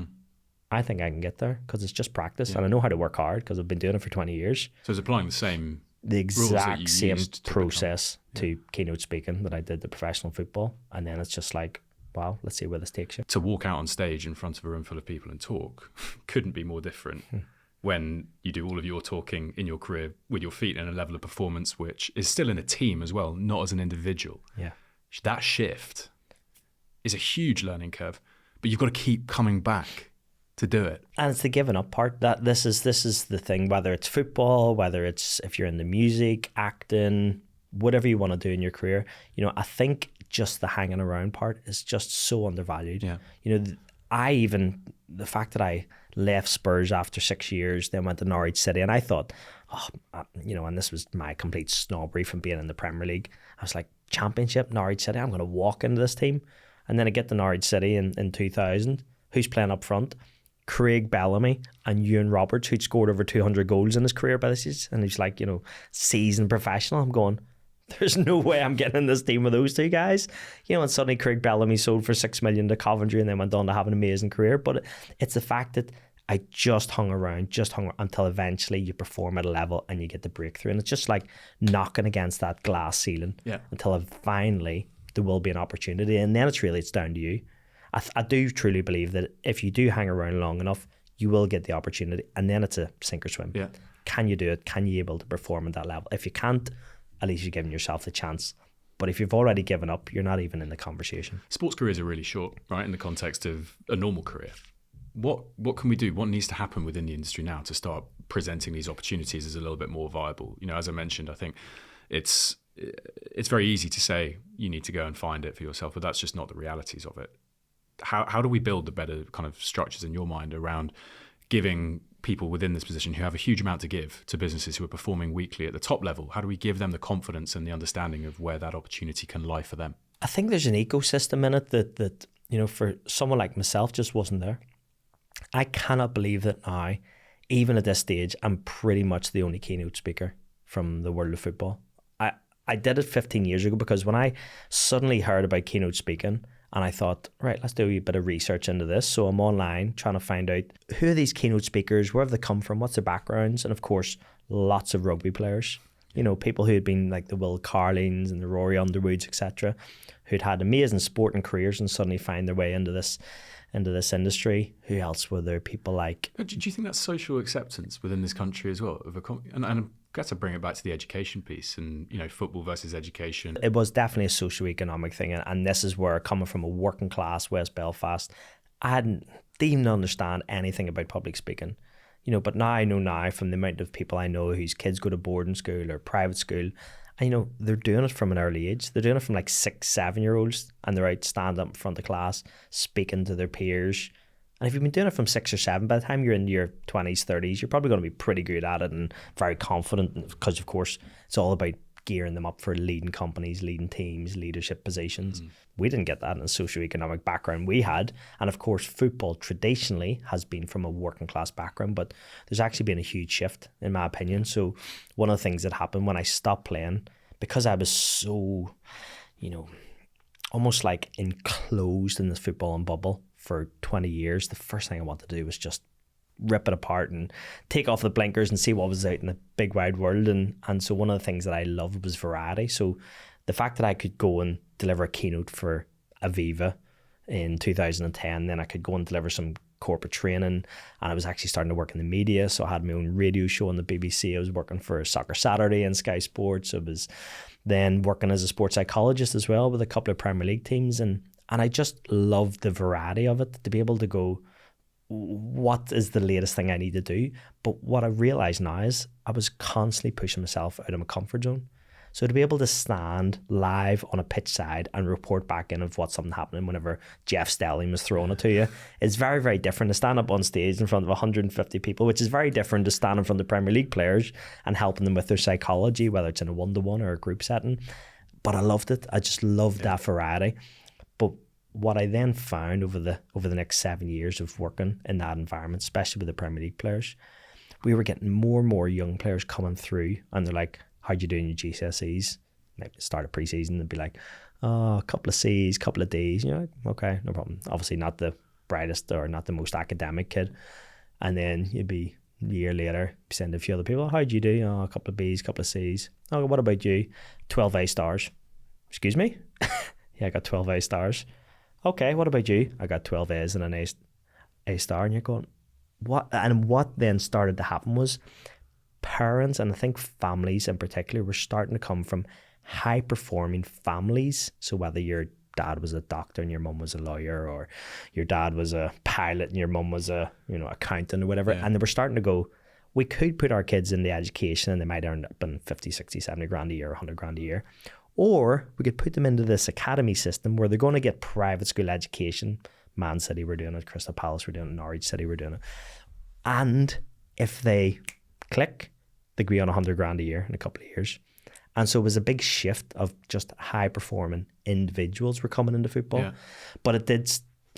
I think I can get there because it's just practice. And I know how to work hard because I've been doing it for 20 years. So it's applying the exact same process to keynote speaking that I did to professional football. And then it's just like, wow, let's see where this takes you. To walk out on stage in front of a room full of people and talk couldn't be more different when you do all of your talking in your career with your feet in a level of performance which is still in a team as well, not as an individual. Yeah. That shift is a huge learning curve, but you've got to keep coming back to do it. And it's the giving up part. That this is the thing, whether it's football, whether it's if you're in the music, acting, whatever you want to do in your career, you know, I think just the hanging around part is just so undervalued. Yeah. You know, the fact that I left Spurs after 6 years, then went to Norwich City, and I thought, you know, and this was my complete snobbery from being in the Premier League. I was like, Championship, Norwich City, I'm going to walk into this team. And then I get to Norwich City in 2000. Who's playing up front? Craig Bellamy and Ewan Roberts, who'd scored over 200 goals in his career by this age. And he's like, you know, seasoned professional. I'm going, there's no way I'm getting in this team with those two guys. You know, and suddenly Craig Bellamy sold for $6 million to Coventry and then went on to have an amazing career. But it's the fact that I just hung around until eventually you perform at a level and you get the breakthrough. And it's just like knocking against that glass ceiling until finally there will be an opportunity. And then it's down to you. I do truly believe that if you do hang around long enough, you will get the opportunity. And then it's a sink or swim. Yeah. Can you do it? Can you be able to perform at that level? If you can't, at least you're giving yourself the chance. But if you've already given up, you're not even in the conversation. Sports careers are really short, right, in the context of a normal career. What can we do? What needs to happen within the industry now to start presenting these opportunities as a little bit more viable? You know, as I mentioned, I think it's very easy to say you need to go and find it for yourself, but that's just not the realities of it. How do we build the better kind of structures in your mind around giving people within this position who have a huge amount to give to businesses who are performing weekly at the top level? How do we give them the confidence and the understanding of where that opportunity can lie for them? I think there's an ecosystem in it that you know, for someone like myself just wasn't there. I cannot believe that now, even at this stage, I'm pretty much the only keynote speaker from the world of football. I did it 15 years ago because when I suddenly heard about keynote speaking, and I thought, right, let's do a bit of research into this. So I'm online trying to find out who are these keynote speakers, where have they come from, what's their backgrounds, and of course, lots of rugby players. You know, people who had been like the Will Carlings and the Rory Underwoods, etc., who'd had amazing sporting careers and suddenly find their way into this industry. Who else were there? People like... Do you think that's social acceptance within this country as well? And I've got to bring it back to the education piece and, you know, football versus education. It was definitely a socioeconomic thing. And this is where, coming from a working class West Belfast, I didn't even understand anything about public speaking. You know, but now I know from the amount of people I know whose kids go to boarding school or private school, and, you know, they're doing it from an early age. They're doing it from like 6, 7 year olds, and they're out standing up in front of class, speaking to their peers. And if you've been doing it from 6 or 7, by the time you're in your 20s, 30s, you're probably going to be pretty good at it and very confident, because, of course, it's all about gearing them up for leading companies, leading teams, leadership positions. We didn't get that in the socioeconomic background we had. And, of course, football traditionally has been from a working class background, but there's actually been a huge shift, in my opinion. So one of the things that happened when I stopped playing, because I was so, you know, almost like enclosed in this footballing bubble for 20 years, the first thing I wanted to do was just rip it apart and take off the blinkers and see what was out in the big wide world. And so one of the things that I loved was variety. So the fact that I could go and deliver a keynote for Aviva in 2010, then I could go and deliver some corporate training, and I was actually starting to work in the media. So I had my own radio show on the BBC. I was working for Soccer Saturday and Sky Sports. I was then working as a sports psychologist as well with a couple of Premier League teams, and I just loved the variety of it, to be able to go, what is the latest thing I need to do? But what I realized now is I was constantly pushing myself out of my comfort zone. So to be able to stand live on a pitch side and report back in of what's something happening whenever Jeff Stelling was throwing it to you, it's very, very different to stand up on stage in front of 150 people, which is very different to stand in front of Premier League players and helping them with their psychology, whether it's in a one-to-one or a group setting. But I loved it. I just loved that variety. But what I then found over the next 7 years of working in that environment, especially with the Premier League players, we were getting more and more young players coming through, and they're like, how'd you do in your GCSEs? Maybe start of pre-season, they'd be like, oh, a couple of C's, couple of D's. You're like, okay, no problem. Obviously not the brightest or not the most academic kid. And then you'd be a year later, send a few other people, how'd you do? Oh, a couple of B's, couple of C's. Oh, what about you? 12 A stars. Excuse me? Yeah, I got 12 A stars. Okay, what about you? I got 12 A's and an A star. And you're going, what? And what then started to happen was parents, and I think families in particular, were starting to come from high performing families. So whether your dad was a doctor and your mum was a lawyer, or your dad was a pilot and your mum was a accountant or whatever, and they were starting to go, we could put our kids in the education and they might earn up in 50, 60, 70 grand a year, 100 grand a year. Or we could put them into this academy system where they're going to get private school education. Man City were doing it, Crystal Palace were doing it, Norwich City were doing it. And if they click, they could be on 100 grand a year in a couple of years. And so it was a big shift of just high performing individuals were coming into football. Yeah. But it did,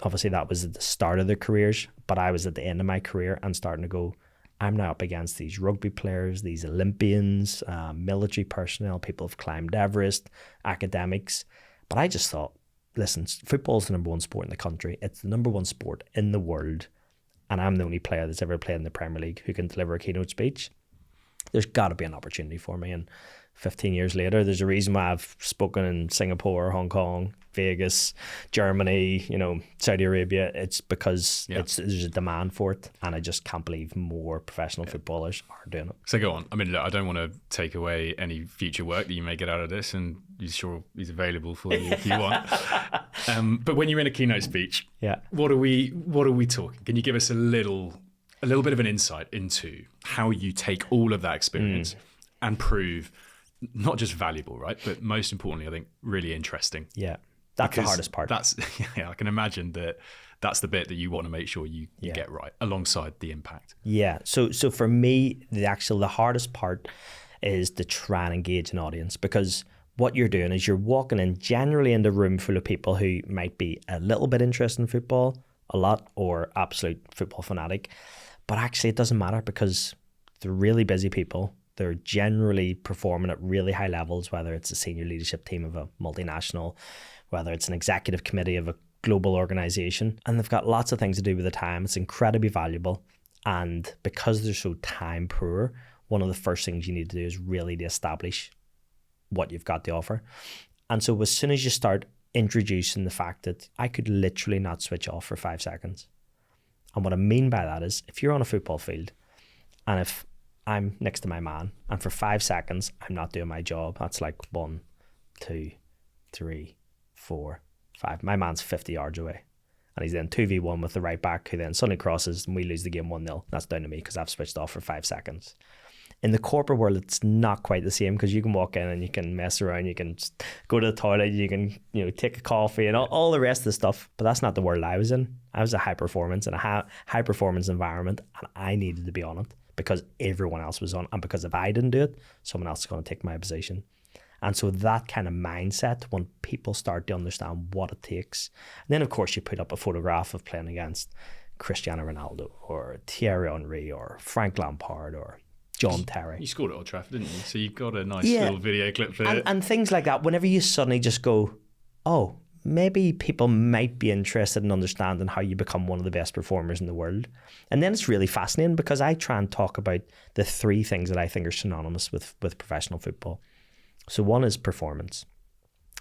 obviously that was at the start of their careers, but I was at the end of my career and starting to go, I'm now up against these rugby players, these Olympians, military personnel, people who've climbed Everest, academics. But I just thought, listen, football is the number one sport in the country. It's the number one sport in the world. And I'm the only player that's ever played in the Premier League who can deliver a keynote speech. There's got to be an opportunity for me. And 15 years later, there's a reason why I've spoken in Singapore, Hong Kong, Vegas, Germany, Saudi Arabia. It's because there's a demand for it, and I just can't believe more professional footballers are doing it. So go on. I mean, look, I don't want to take away any future work that you may get out of this, and he's sure he's available for you if you want. But when you're in a keynote speech, what are we talking? Can you give us a little bit of an insight into how you take all of that experience and prove not just valuable, right? But most importantly, I think really interesting. Yeah. That's the hardest part. I can imagine that's the bit that you want to make sure you get right alongside the impact. Yeah. So for me, the hardest part is to try and engage an audience, because what you're doing is you're walking in generally in a room full of people who might be a little bit interested in football, a lot, or absolute football fanatic. But actually it doesn't matter, because they're really busy people. They're generally performing at really high levels, whether it's a senior leadership team of a multinational, whether it's an executive committee of a global organization, and they've got lots of things to do with the time. It's incredibly valuable. And because they're so time poor, one of the first things you need to do is really to establish what you've got to offer. And so as soon as you start introducing the fact that I could literally not switch off for 5 seconds. And what I mean by that is, if you're on a football field and if I'm next to my man and for 5 seconds I'm not doing my job, that's like 1, 2, 3, 4, 5. My man's 50 yards away, and he's then 2v1 with the right back, who then suddenly crosses and we lose the game 1-0. That's down to me because I've switched off for 5 seconds. In the corporate world, it's not quite the same, because you can walk in and you can mess around, you can go to the toilet, you can take a coffee and all the rest of the stuff. But that's not the world I was in. I was a high performance in a high performance environment, and I needed to be on it because everyone else was on, and because if I didn't do it, someone else is going to take my position. And so that kind of mindset, when people start to understand what it takes, and then of course you put up a photograph of playing against Cristiano Ronaldo or Thierry Henry or Frank Lampard or John Terry. You scored at Old Trafford, didn't you? So you've got a nice little video clip for it. And things like that, whenever you suddenly just go, oh, maybe people might be interested in understanding how you become one of the best performers in the world. And then it's really fascinating because I try and talk about the three things that I think are synonymous with professional football. So one is performance.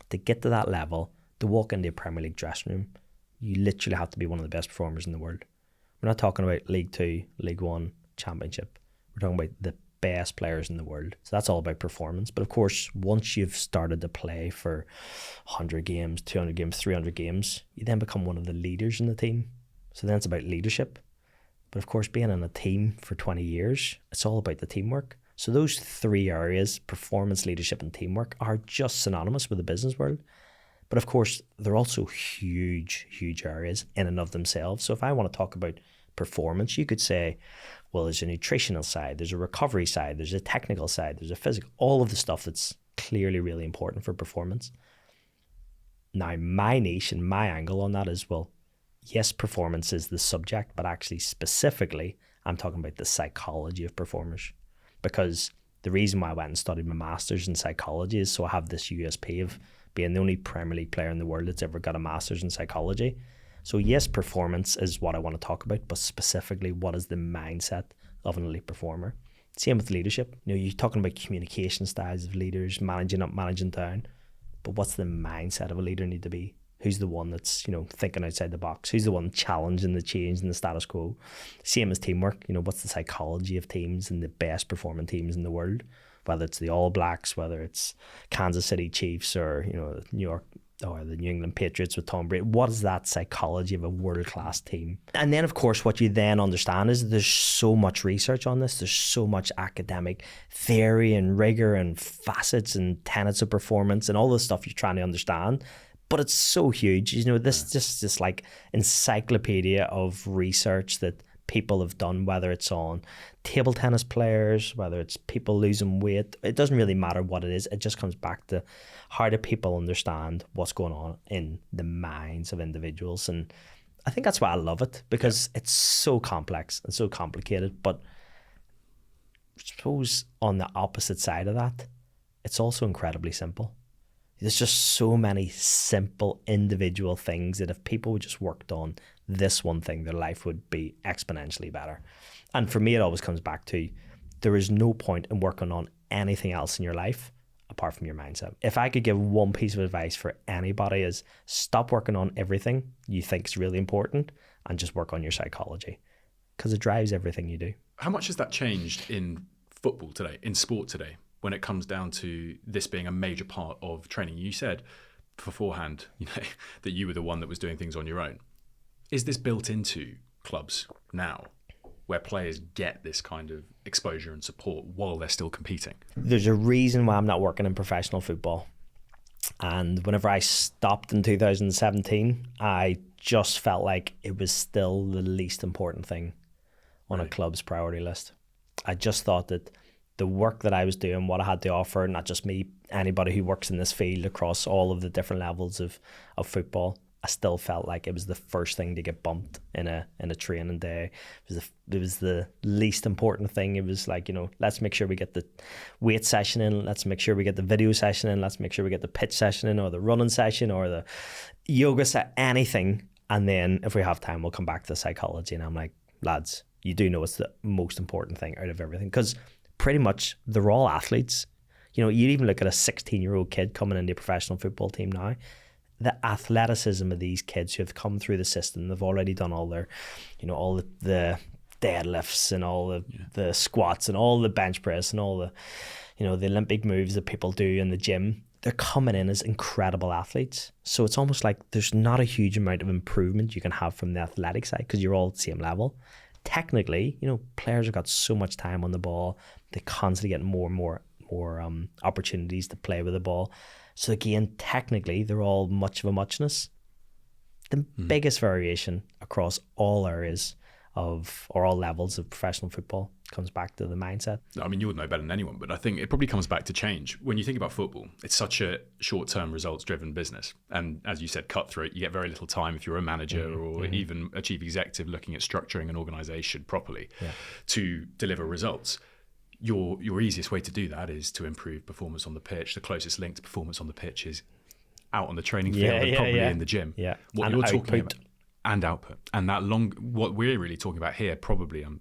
To get to that level, to walk into a Premier League dressing room, you literally have to be one of the best performers in the world. We're not talking about League Two, League One, Championship. We're talking about the best players in the world. So that's all about performance. But of course, once you've started to play for 100 games, 200 games, 300 games, you then become one of the leaders in the team. So then it's about leadership. But of course, being in a team for 20 years, it's all about the teamwork. So those three areas, performance, leadership, and teamwork, are just synonymous with the business world. But of course, they're also huge, huge areas in and of themselves. So if I want to talk about performance, you could say, well, there's a nutritional side, there's a recovery side, there's a technical side, there's a physical, all of the stuff that's clearly really important for performance. Now, my niche and my angle on that is, well, yes, performance is the subject, but actually specifically, I'm talking about the psychology of performers. Because the reason why I went and studied my master's in psychology is so I have this USP of being the only Premier League player in the world that's ever got a master's in psychology. So yes, performance is what I want to talk about, but specifically, what is the mindset of an elite performer? Same with leadership. You know, you're talking about communication styles of leaders, managing up, managing down, but what's the mindset of a leader need to be? Who's the one that's, you know, thinking outside the box? Who's the one challenging the change in the status quo? Same as teamwork. You know, what's the psychology of teams and the best performing teams in the world? Whether it's the All Blacks, whether it's Kansas City Chiefs, or, you know, New York or the New England Patriots with Tom Brady. What is that psychology of a world-class team? And then, of course, what you then understand is there's so much research on this. There's so much academic theory and rigor and facets and tenets of performance and all the stuff you're trying to understand. But it's so huge. You know, this just like encyclopedia of research that people have done, whether it's on table tennis players, whether it's people losing weight. It doesn't really matter what it is. It just comes back to how do people understand what's going on in the minds of individuals. And I think that's why I love it, because it's so complex and so complicated. But I suppose on the opposite side of that, it's also incredibly simple. There's just so many simple individual things that if people would just worked on this one thing, their life would be exponentially better. And for me, it always comes back to, there is no point in working on anything else in your life apart from your mindset. If I could give one piece of advice for anybody, is stop working on everything you think is really important and just work on your psychology, because it drives everything you do. How much has that changed in football today, in sport today, when it comes down to this being a major part of training? You said beforehand, you know, that you were the one that was doing things on your own. Is this built into clubs now, where players get this kind of exposure and support while they're still competing? There's a reason why I'm not working in professional football. And whenever I stopped in 2017, I just felt like it was still the least important thing on a club's priority list. I just thought that the work that I was doing, what I had to offer, not just me, anybody who works in this field across all of the different levels of football, I still felt like it was the first thing to get bumped in a training day. It was the least important thing. It was like, you know, let's make sure we get the weight session in, let's make sure we get the video session in, let's make sure we get the pitch session in, or the running session, or the yoga set, anything. And then if we have time, we'll come back to psychology. And I'm like, lads, you do know it's the most important thing out of everything, because pretty much they're all athletes. You know, you even look at a 16-year-old kid coming into a professional football team now. The athleticism of these kids who have come through the system, they've already done all their, you know, all the deadlifts and all the squats and all the bench press and all the, you know, the Olympic moves that people do in the gym. They're coming in as incredible athletes. So it's almost like there's not a huge amount of improvement you can have from the athletic side, because you're all at the same level. Technically, you know, players have got so much time on the ball. They constantly get more and more opportunities to play with the ball. So again, technically, they're all much of a muchness. The biggest variation across all areas of, or all levels of professional football, comes back to the mindset. I mean, you would know better than anyone, but I think it probably comes back to change. When you think about football, it's such a short-term results-driven business. And as you said, cutthroat, you get very little time if you're a manager or even a chief executive looking at structuring an organization properly to deliver results. Your easiest way to do that is to improve performance on the pitch. The closest link to performance on the pitch is out on the training field and probably in the gym. Yeah. What and you're output. talking about, and output, and that what we're really talking about here, probably I'm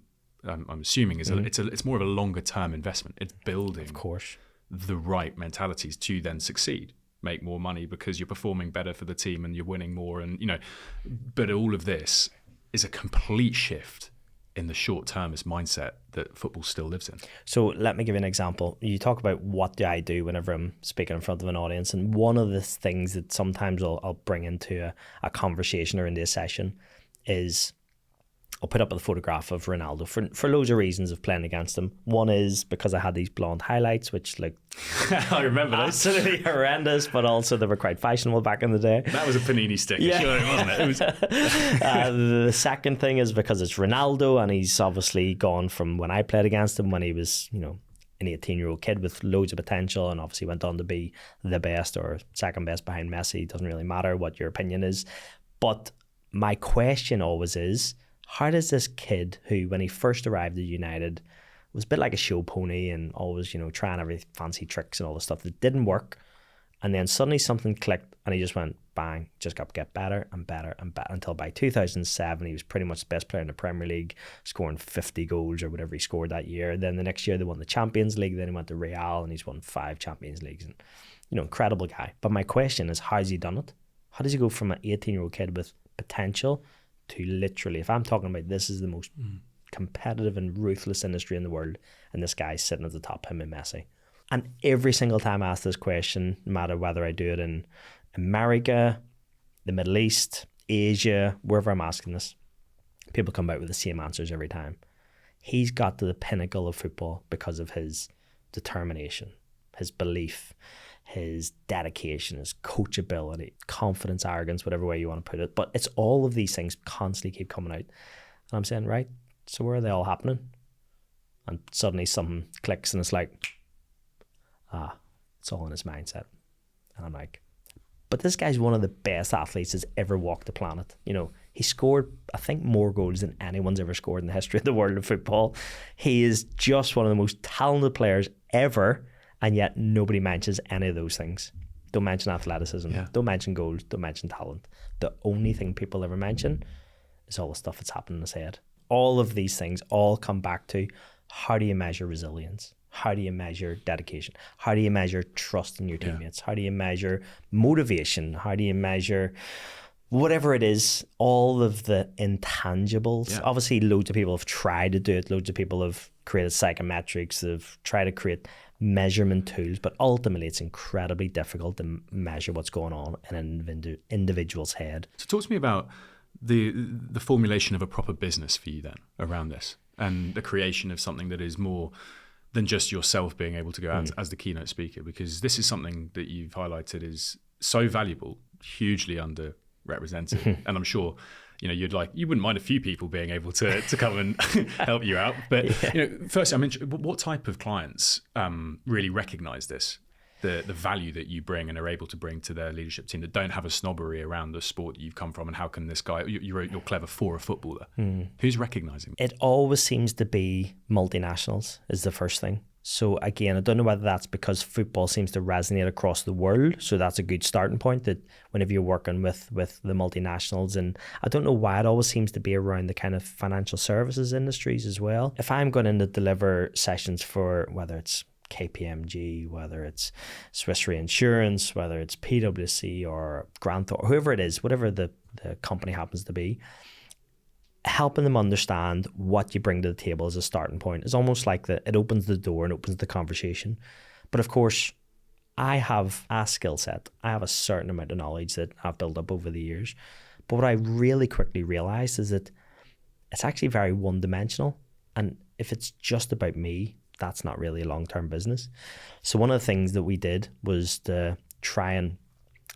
assuming is it's more of a longer term investment. It's building, of course, the right mentalities to then succeed, make more money because you're performing better for the team and you're winning more, and but all of this is a complete shift in the short-termist mindset that football still lives in. So let me give you an example. You talk about what do I do whenever I'm speaking in front of an audience, and one of the things that sometimes I'll bring into a conversation or into a session is I'll put up a photograph of Ronaldo for loads of reasons of playing against him. One is because I had these blonde highlights, which I remember those. Absolutely horrendous, but also they were quite fashionable back in the day. That was a panini stick, wasn't it? It was... The second thing is because it's Ronaldo, and he's obviously gone from when I played against him when he was, an 18-year-old kid with loads of potential, and obviously went on to be the best or second best behind Messi. It doesn't really matter what your opinion is. But my question always is, how does this kid who, when he first arrived at United, was a bit like a show pony and always, trying every fancy tricks and all the stuff that didn't work, and then suddenly something clicked and he just went bang, just got to get better and better and better until by 2007 he was pretty much the best player in the Premier League, scoring 50 goals or whatever he scored that year. Then the next year they won the Champions League, then he went to Real and he's won 5 Champions Leagues, and incredible guy. But my question is, how's he done it? How does he go from an 18-year-old kid with potential to literally, if I'm talking about this is the most competitive and ruthless industry in the world, and this guy's sitting at the top, him and Messi. And every single time I ask this question, no matter whether I do it in America, the Middle East, Asia, wherever I'm asking this, people come out with the same answers every time. He's got to the pinnacle of football because of his determination, his belief, his dedication, his coachability, confidence, arrogance, whatever way you want to put it. But it's all of these things constantly keep coming out. And I'm saying, right, so where are they all happening? And suddenly something clicks and it's like, it's all in his mindset. And I'm like, but this guy's one of the best athletes that's ever walked the planet. He scored, I think, more goals than anyone's ever scored in the history of the world of football. He is just one of the most talented players ever. And yet nobody mentions any of those things. Don't mention athleticism. Yeah. Don't mention goals. Don't mention talent. The only thing people ever mention is all the stuff that's happened in his head. All of these things all come back to, how do you measure resilience? How do you measure dedication? How do you measure trust in your teammates? How do you measure motivation? How do you measure whatever it is, all of the intangibles? Obviously, loads of people have tried to do it. Loads of people have created psychometrics. They've tried to create measurement tools, but ultimately it's incredibly difficult to measure what's going on in an individual's head. So talk to me about the formulation of a proper business for you then around this, and the creation of something that is more than just yourself being able to go out as the keynote speaker, because this is something that you've highlighted is so valuable, hugely underrepresented. And I'm sure you wouldn't mind a few people being able to come and help you out. But first, what type of clients really recognize this, the value that you bring and are able to bring to their leadership team, that don't have a snobbery around the sport that you've come from, and how can this guy, you're clever for a footballer. Who's recognizing? It always seems to be multinationals is the first thing. So again, I don't know whether that's because football seems to resonate across the world. So that's a good starting point, that whenever you're working with the multinationals, and I don't know why it always seems to be around the kind of financial services industries as well. If I'm going in to deliver sessions for whether it's KPMG, whether it's Swiss Re Insurance, whether it's PwC or Grant Thornton, whoever it is, whatever the company happens to be, helping them understand what you bring to the table as a starting point is almost like it opens the door and opens the conversation. But of course, I have a skill set. I have a certain amount of knowledge that I've built up over the years. But what I really quickly realized is that it's actually very one-dimensional. And if it's just about me, that's not really a long-term business. So one of the things that we did was to try and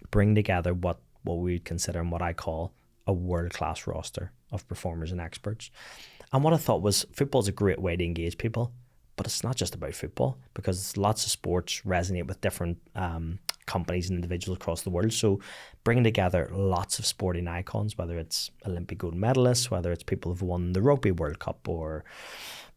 bring together what we would consider and what I call a world-class roster of performers and experts. And what I thought was, football's a great way to engage people, but it's not just about football, because lots of sports resonate with different companies and individuals across the world. So bringing together lots of sporting icons, whether it's Olympic gold medalists, whether it's people who've won the Rugby World Cup or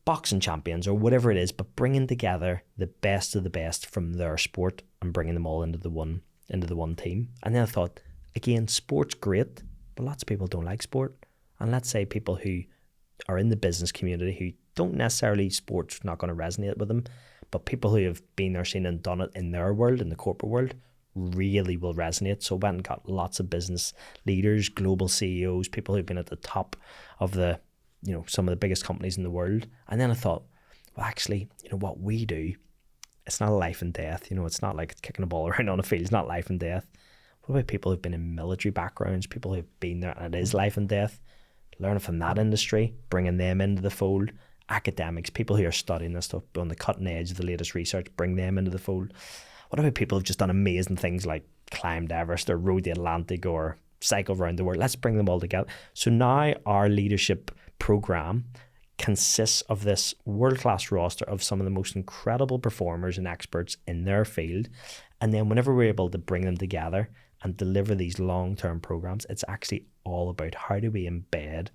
boxing champions or whatever it is, but bringing together the best of the best from their sport and bringing them all into the one into the one team. And then I thought, again, sport's great, but lots of people don't like sport. And let's say people who are in the business community who don't necessarily, sport's not going to resonate with them, but people who have been there, seen and done it in their world, in the corporate world, really will resonate. So I went and got lots of business leaders, global CEOs, people who've been at the top of the, some of the biggest companies in the world. And then I thought, well, actually, what we do, it's not a life and death. It's not like kicking a ball around on a field. It's not life and death. What about people who've been in military backgrounds, people who've been there and it is life and death? Learning from that industry, bringing them into the fold. Academics, people who are studying this stuff on the cutting edge of the latest research, bring them into the fold. What about people who've just done amazing things like climbed Everest or rode the Atlantic or cycled around the world? Let's bring them all together. So now our leadership program consists of this world-class roster of some of the most incredible performers and experts in their field. And then whenever we're able to bring them together and deliver these long-term programs, it's actually all about how do we embed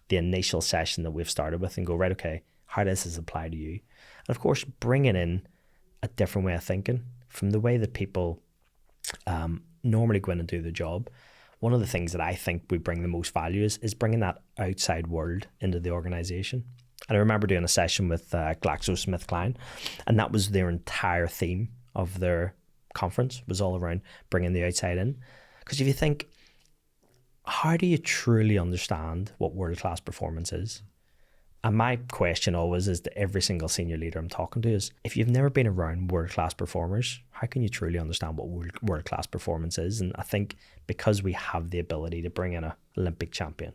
the initial session that we've started with and go, right, okay, how does this apply to you? And of course, bringing in a different way of thinking from the way that people normally go in and do the job. One of the things that I think we bring the most value is bringing that outside world into the organization. And I remember doing a session with GlaxoSmithKline, and that was their entire theme of their conference, was all around bringing the outside in. Because if you think, how do you truly understand what world-class performance is? And my question always is to every single senior leader I'm talking to is, if you've never been around world-class performers, how can you truly understand what world-class performance is? And I think because we have the ability to bring in an Olympic champion,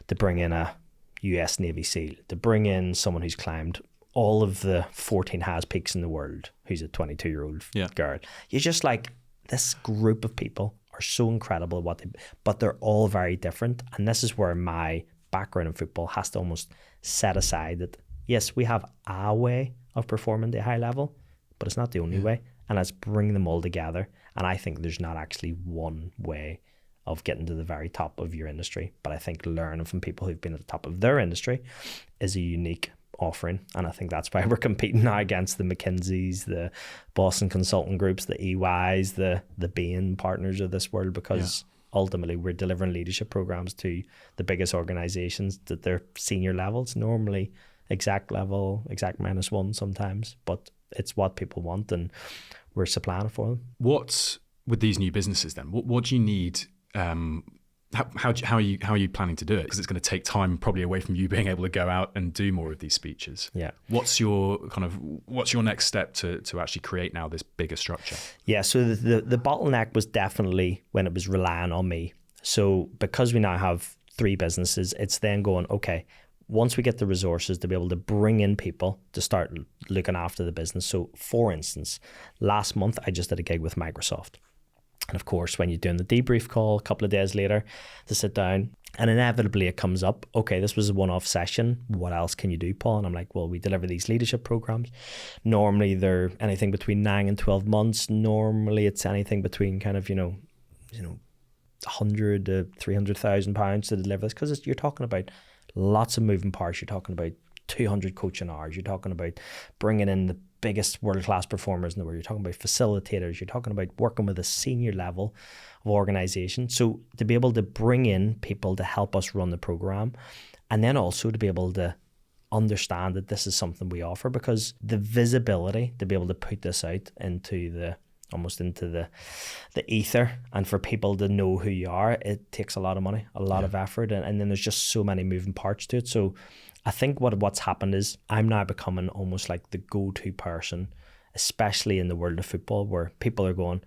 to bring in a US Navy SEAL, to bring in someone who's climbed all of the 14 highest peaks in the world, who's a 22-year-old girl, you're just like, this group of people are so incredible at what they, but they're all very different. And this is where my background in football has to almost set aside that, yes, we have a way of performing at a high level, but it's not the only way. And let's bring them all together. And I think there's not actually one way of getting to the very top of your industry. But I think learning from people who've been at the top of their industry is a unique offering. And I think that's why we're competing now against the McKinseys, the Boston Consulting Groups, the EYs, the Bain partners of this world, because ultimately we're delivering leadership programs to the biggest organizations at their senior levels, normally exact level, exact -1 sometimes, but it's what people want and we're supplying it for them. What's with these new businesses then? What do you need? How are you planning to do it? Because it's going to take time probably away from you being able to go out and do more of these speeches. Yeah. What's your next step to actually create now this bigger structure? Yeah. So the bottleneck was definitely when it was relying on me. So because we now have 3 businesses, it's then going, okay, once we get the resources to be able to bring in people to start looking after the business. So for instance, last month I just did a gig with Microsoft. And of course, when you're doing the debrief call a couple of days later to sit down, and inevitably it comes up, okay, this was a one-off session. What else can you do, Paul? And I'm like, well, we deliver these leadership programs. Normally they're anything between 9 and 12 months. Normally it's anything between kind of, 100 to 300,000 pounds to deliver this, because you're talking about lots of moving parts. You're talking about 200 coaching hours. You're talking about bringing in the biggest world-class performers in the world. You're talking about facilitators. You're talking about working with a senior level of organization. So to be able to bring in people to help us run the program, and then also to be able to understand that this is something we offer, because the visibility to be able to put this out into the ether, and for people to know who you are, it takes a lot of money, a lot of effort, and then there's just so many moving parts to it. So I think what's happened is I'm now becoming almost like the go-to person, especially in the world of football, where people are going,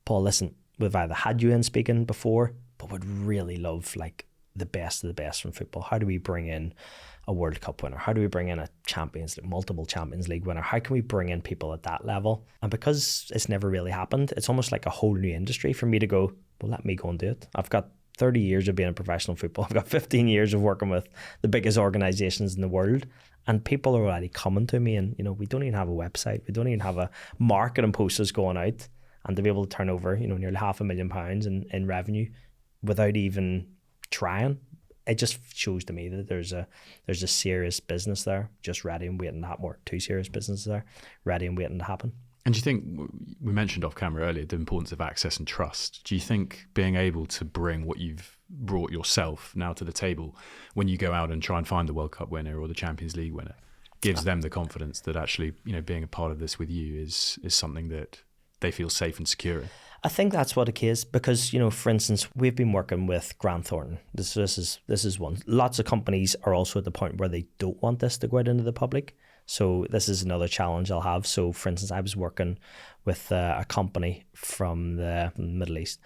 Paul, listen, we've either had you in speaking before, but would really love like the best of the best from football. How do we bring in a World Cup winner? How do we bring in a multiple Champions League winner? How can we bring in people at that level? And because it's never really happened, it's almost like a whole new industry for me to go, well, let me go and do it. I've got 30 years of being in professional football. I've got 15 years of working with the biggest organizations in the world, and people are already coming to me, and we don't even have a website. We don't even have a marketing posters going out, and to be able to turn over nearly £500,000 in revenue without even trying, it just shows to me that there's a serious business there just ready and waiting to happen, or 2 serious businesses there ready and waiting to happen. And do you think, we mentioned off camera earlier, the importance of access and trust. Do you think being able to bring what you've brought yourself now to the table when you go out and try and find the World Cup winner or the Champions League winner gives them the confidence that actually, being a part of this with you is something that they feel safe and secure in? I think that's what it is because, for instance, we've been working with Grant Thornton. This is one. Lots of companies are also at the point where they don't want this to go out into the public. So this is another challenge I'll have. So, for instance, I was working with a company from the Middle East,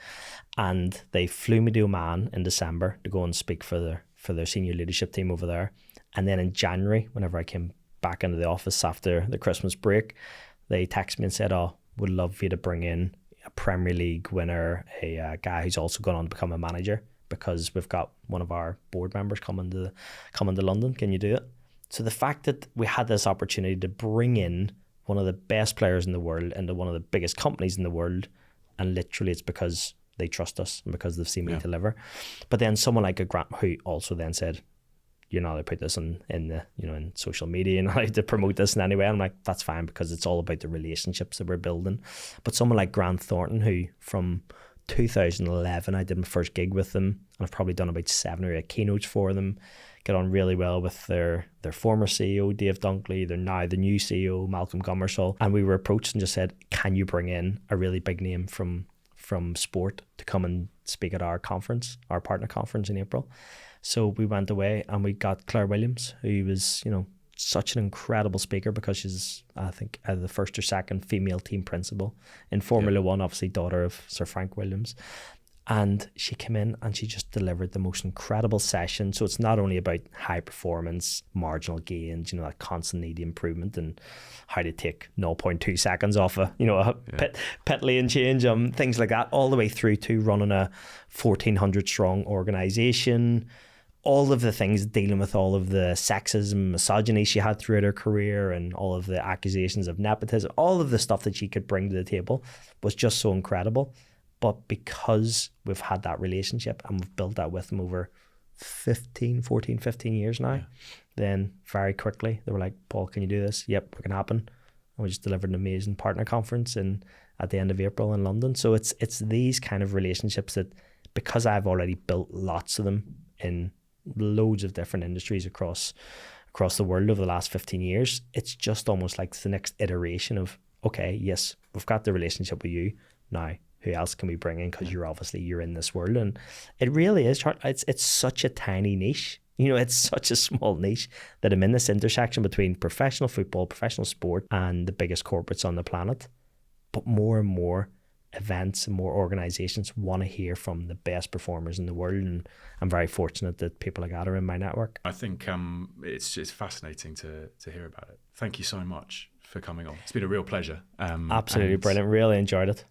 and they flew me to Oman in December to go and speak for their senior leadership team over there. And then in January, whenever I came back into the office after the Christmas break, they texted me and said, "Oh, would love for you to bring in a Premier League winner, a guy who's also gone on to become a manager, because we've got one of our board members coming to London. Can you do it?" So the fact that we had this opportunity to bring in one of the best players in the world into one of the biggest companies in the world, and literally it's because they trust us and because they've seen me deliver. But then someone like a Grant, who also then said, "You're not allowed to put this in social media, and allowed to promote this in any way." I'm like, that's fine, because it's all about the relationships that we're building. But someone like Grant Thornton, who from 2011 I did my first gig with them, and I've probably done about 7 or 8 keynotes for them, get on really well with their former CEO Dave Dunkley. They're now the new CEO Malcolm Gummersall, and we were approached and just said, "Can you bring in a really big name from sport to come and speak at our conference, our partner conference in April?" So we went away and we got Claire Williams, who was such an incredible speaker, because she's, I think, the first or second female team principal in Formula One, obviously daughter of Sir Frank Williams. And she came in and she just delivered the most incredible session. So it's not only about high performance, marginal gains, that constant need improvement, and how to take 0.2 seconds off a pit lane change, things like that, all the way through to running a 1,400 strong organization. All of the things, dealing with all of the sexism, misogyny she had throughout her career, and all of the accusations of nepotism, all of the stuff that she could bring to the table was just so incredible. But because we've had that relationship and we've built that with them over 15 years now, then very quickly they were like, "Paul, can you do this?" "Yep, it can happen." And we just delivered an amazing partner conference at the end of April in London. So it's these kind of relationships that, because I've already built lots of them in loads of different industries across the world over the last 15 years, it's just almost like the next iteration of, okay, yes, we've got the relationship with you now. Who else can we bring in? Because you're in this world. And it really is, it's such a tiny niche. It's such a small niche that I'm in this intersection between professional football, professional sport, and the biggest corporates on the planet. But more and more events and more organizations want to hear from the best performers in the world, and I'm very fortunate that people like that are in my network. I think it's fascinating to hear about it. Thank you so much for coming on. It's been a real pleasure. Absolutely brilliant. Really enjoyed it.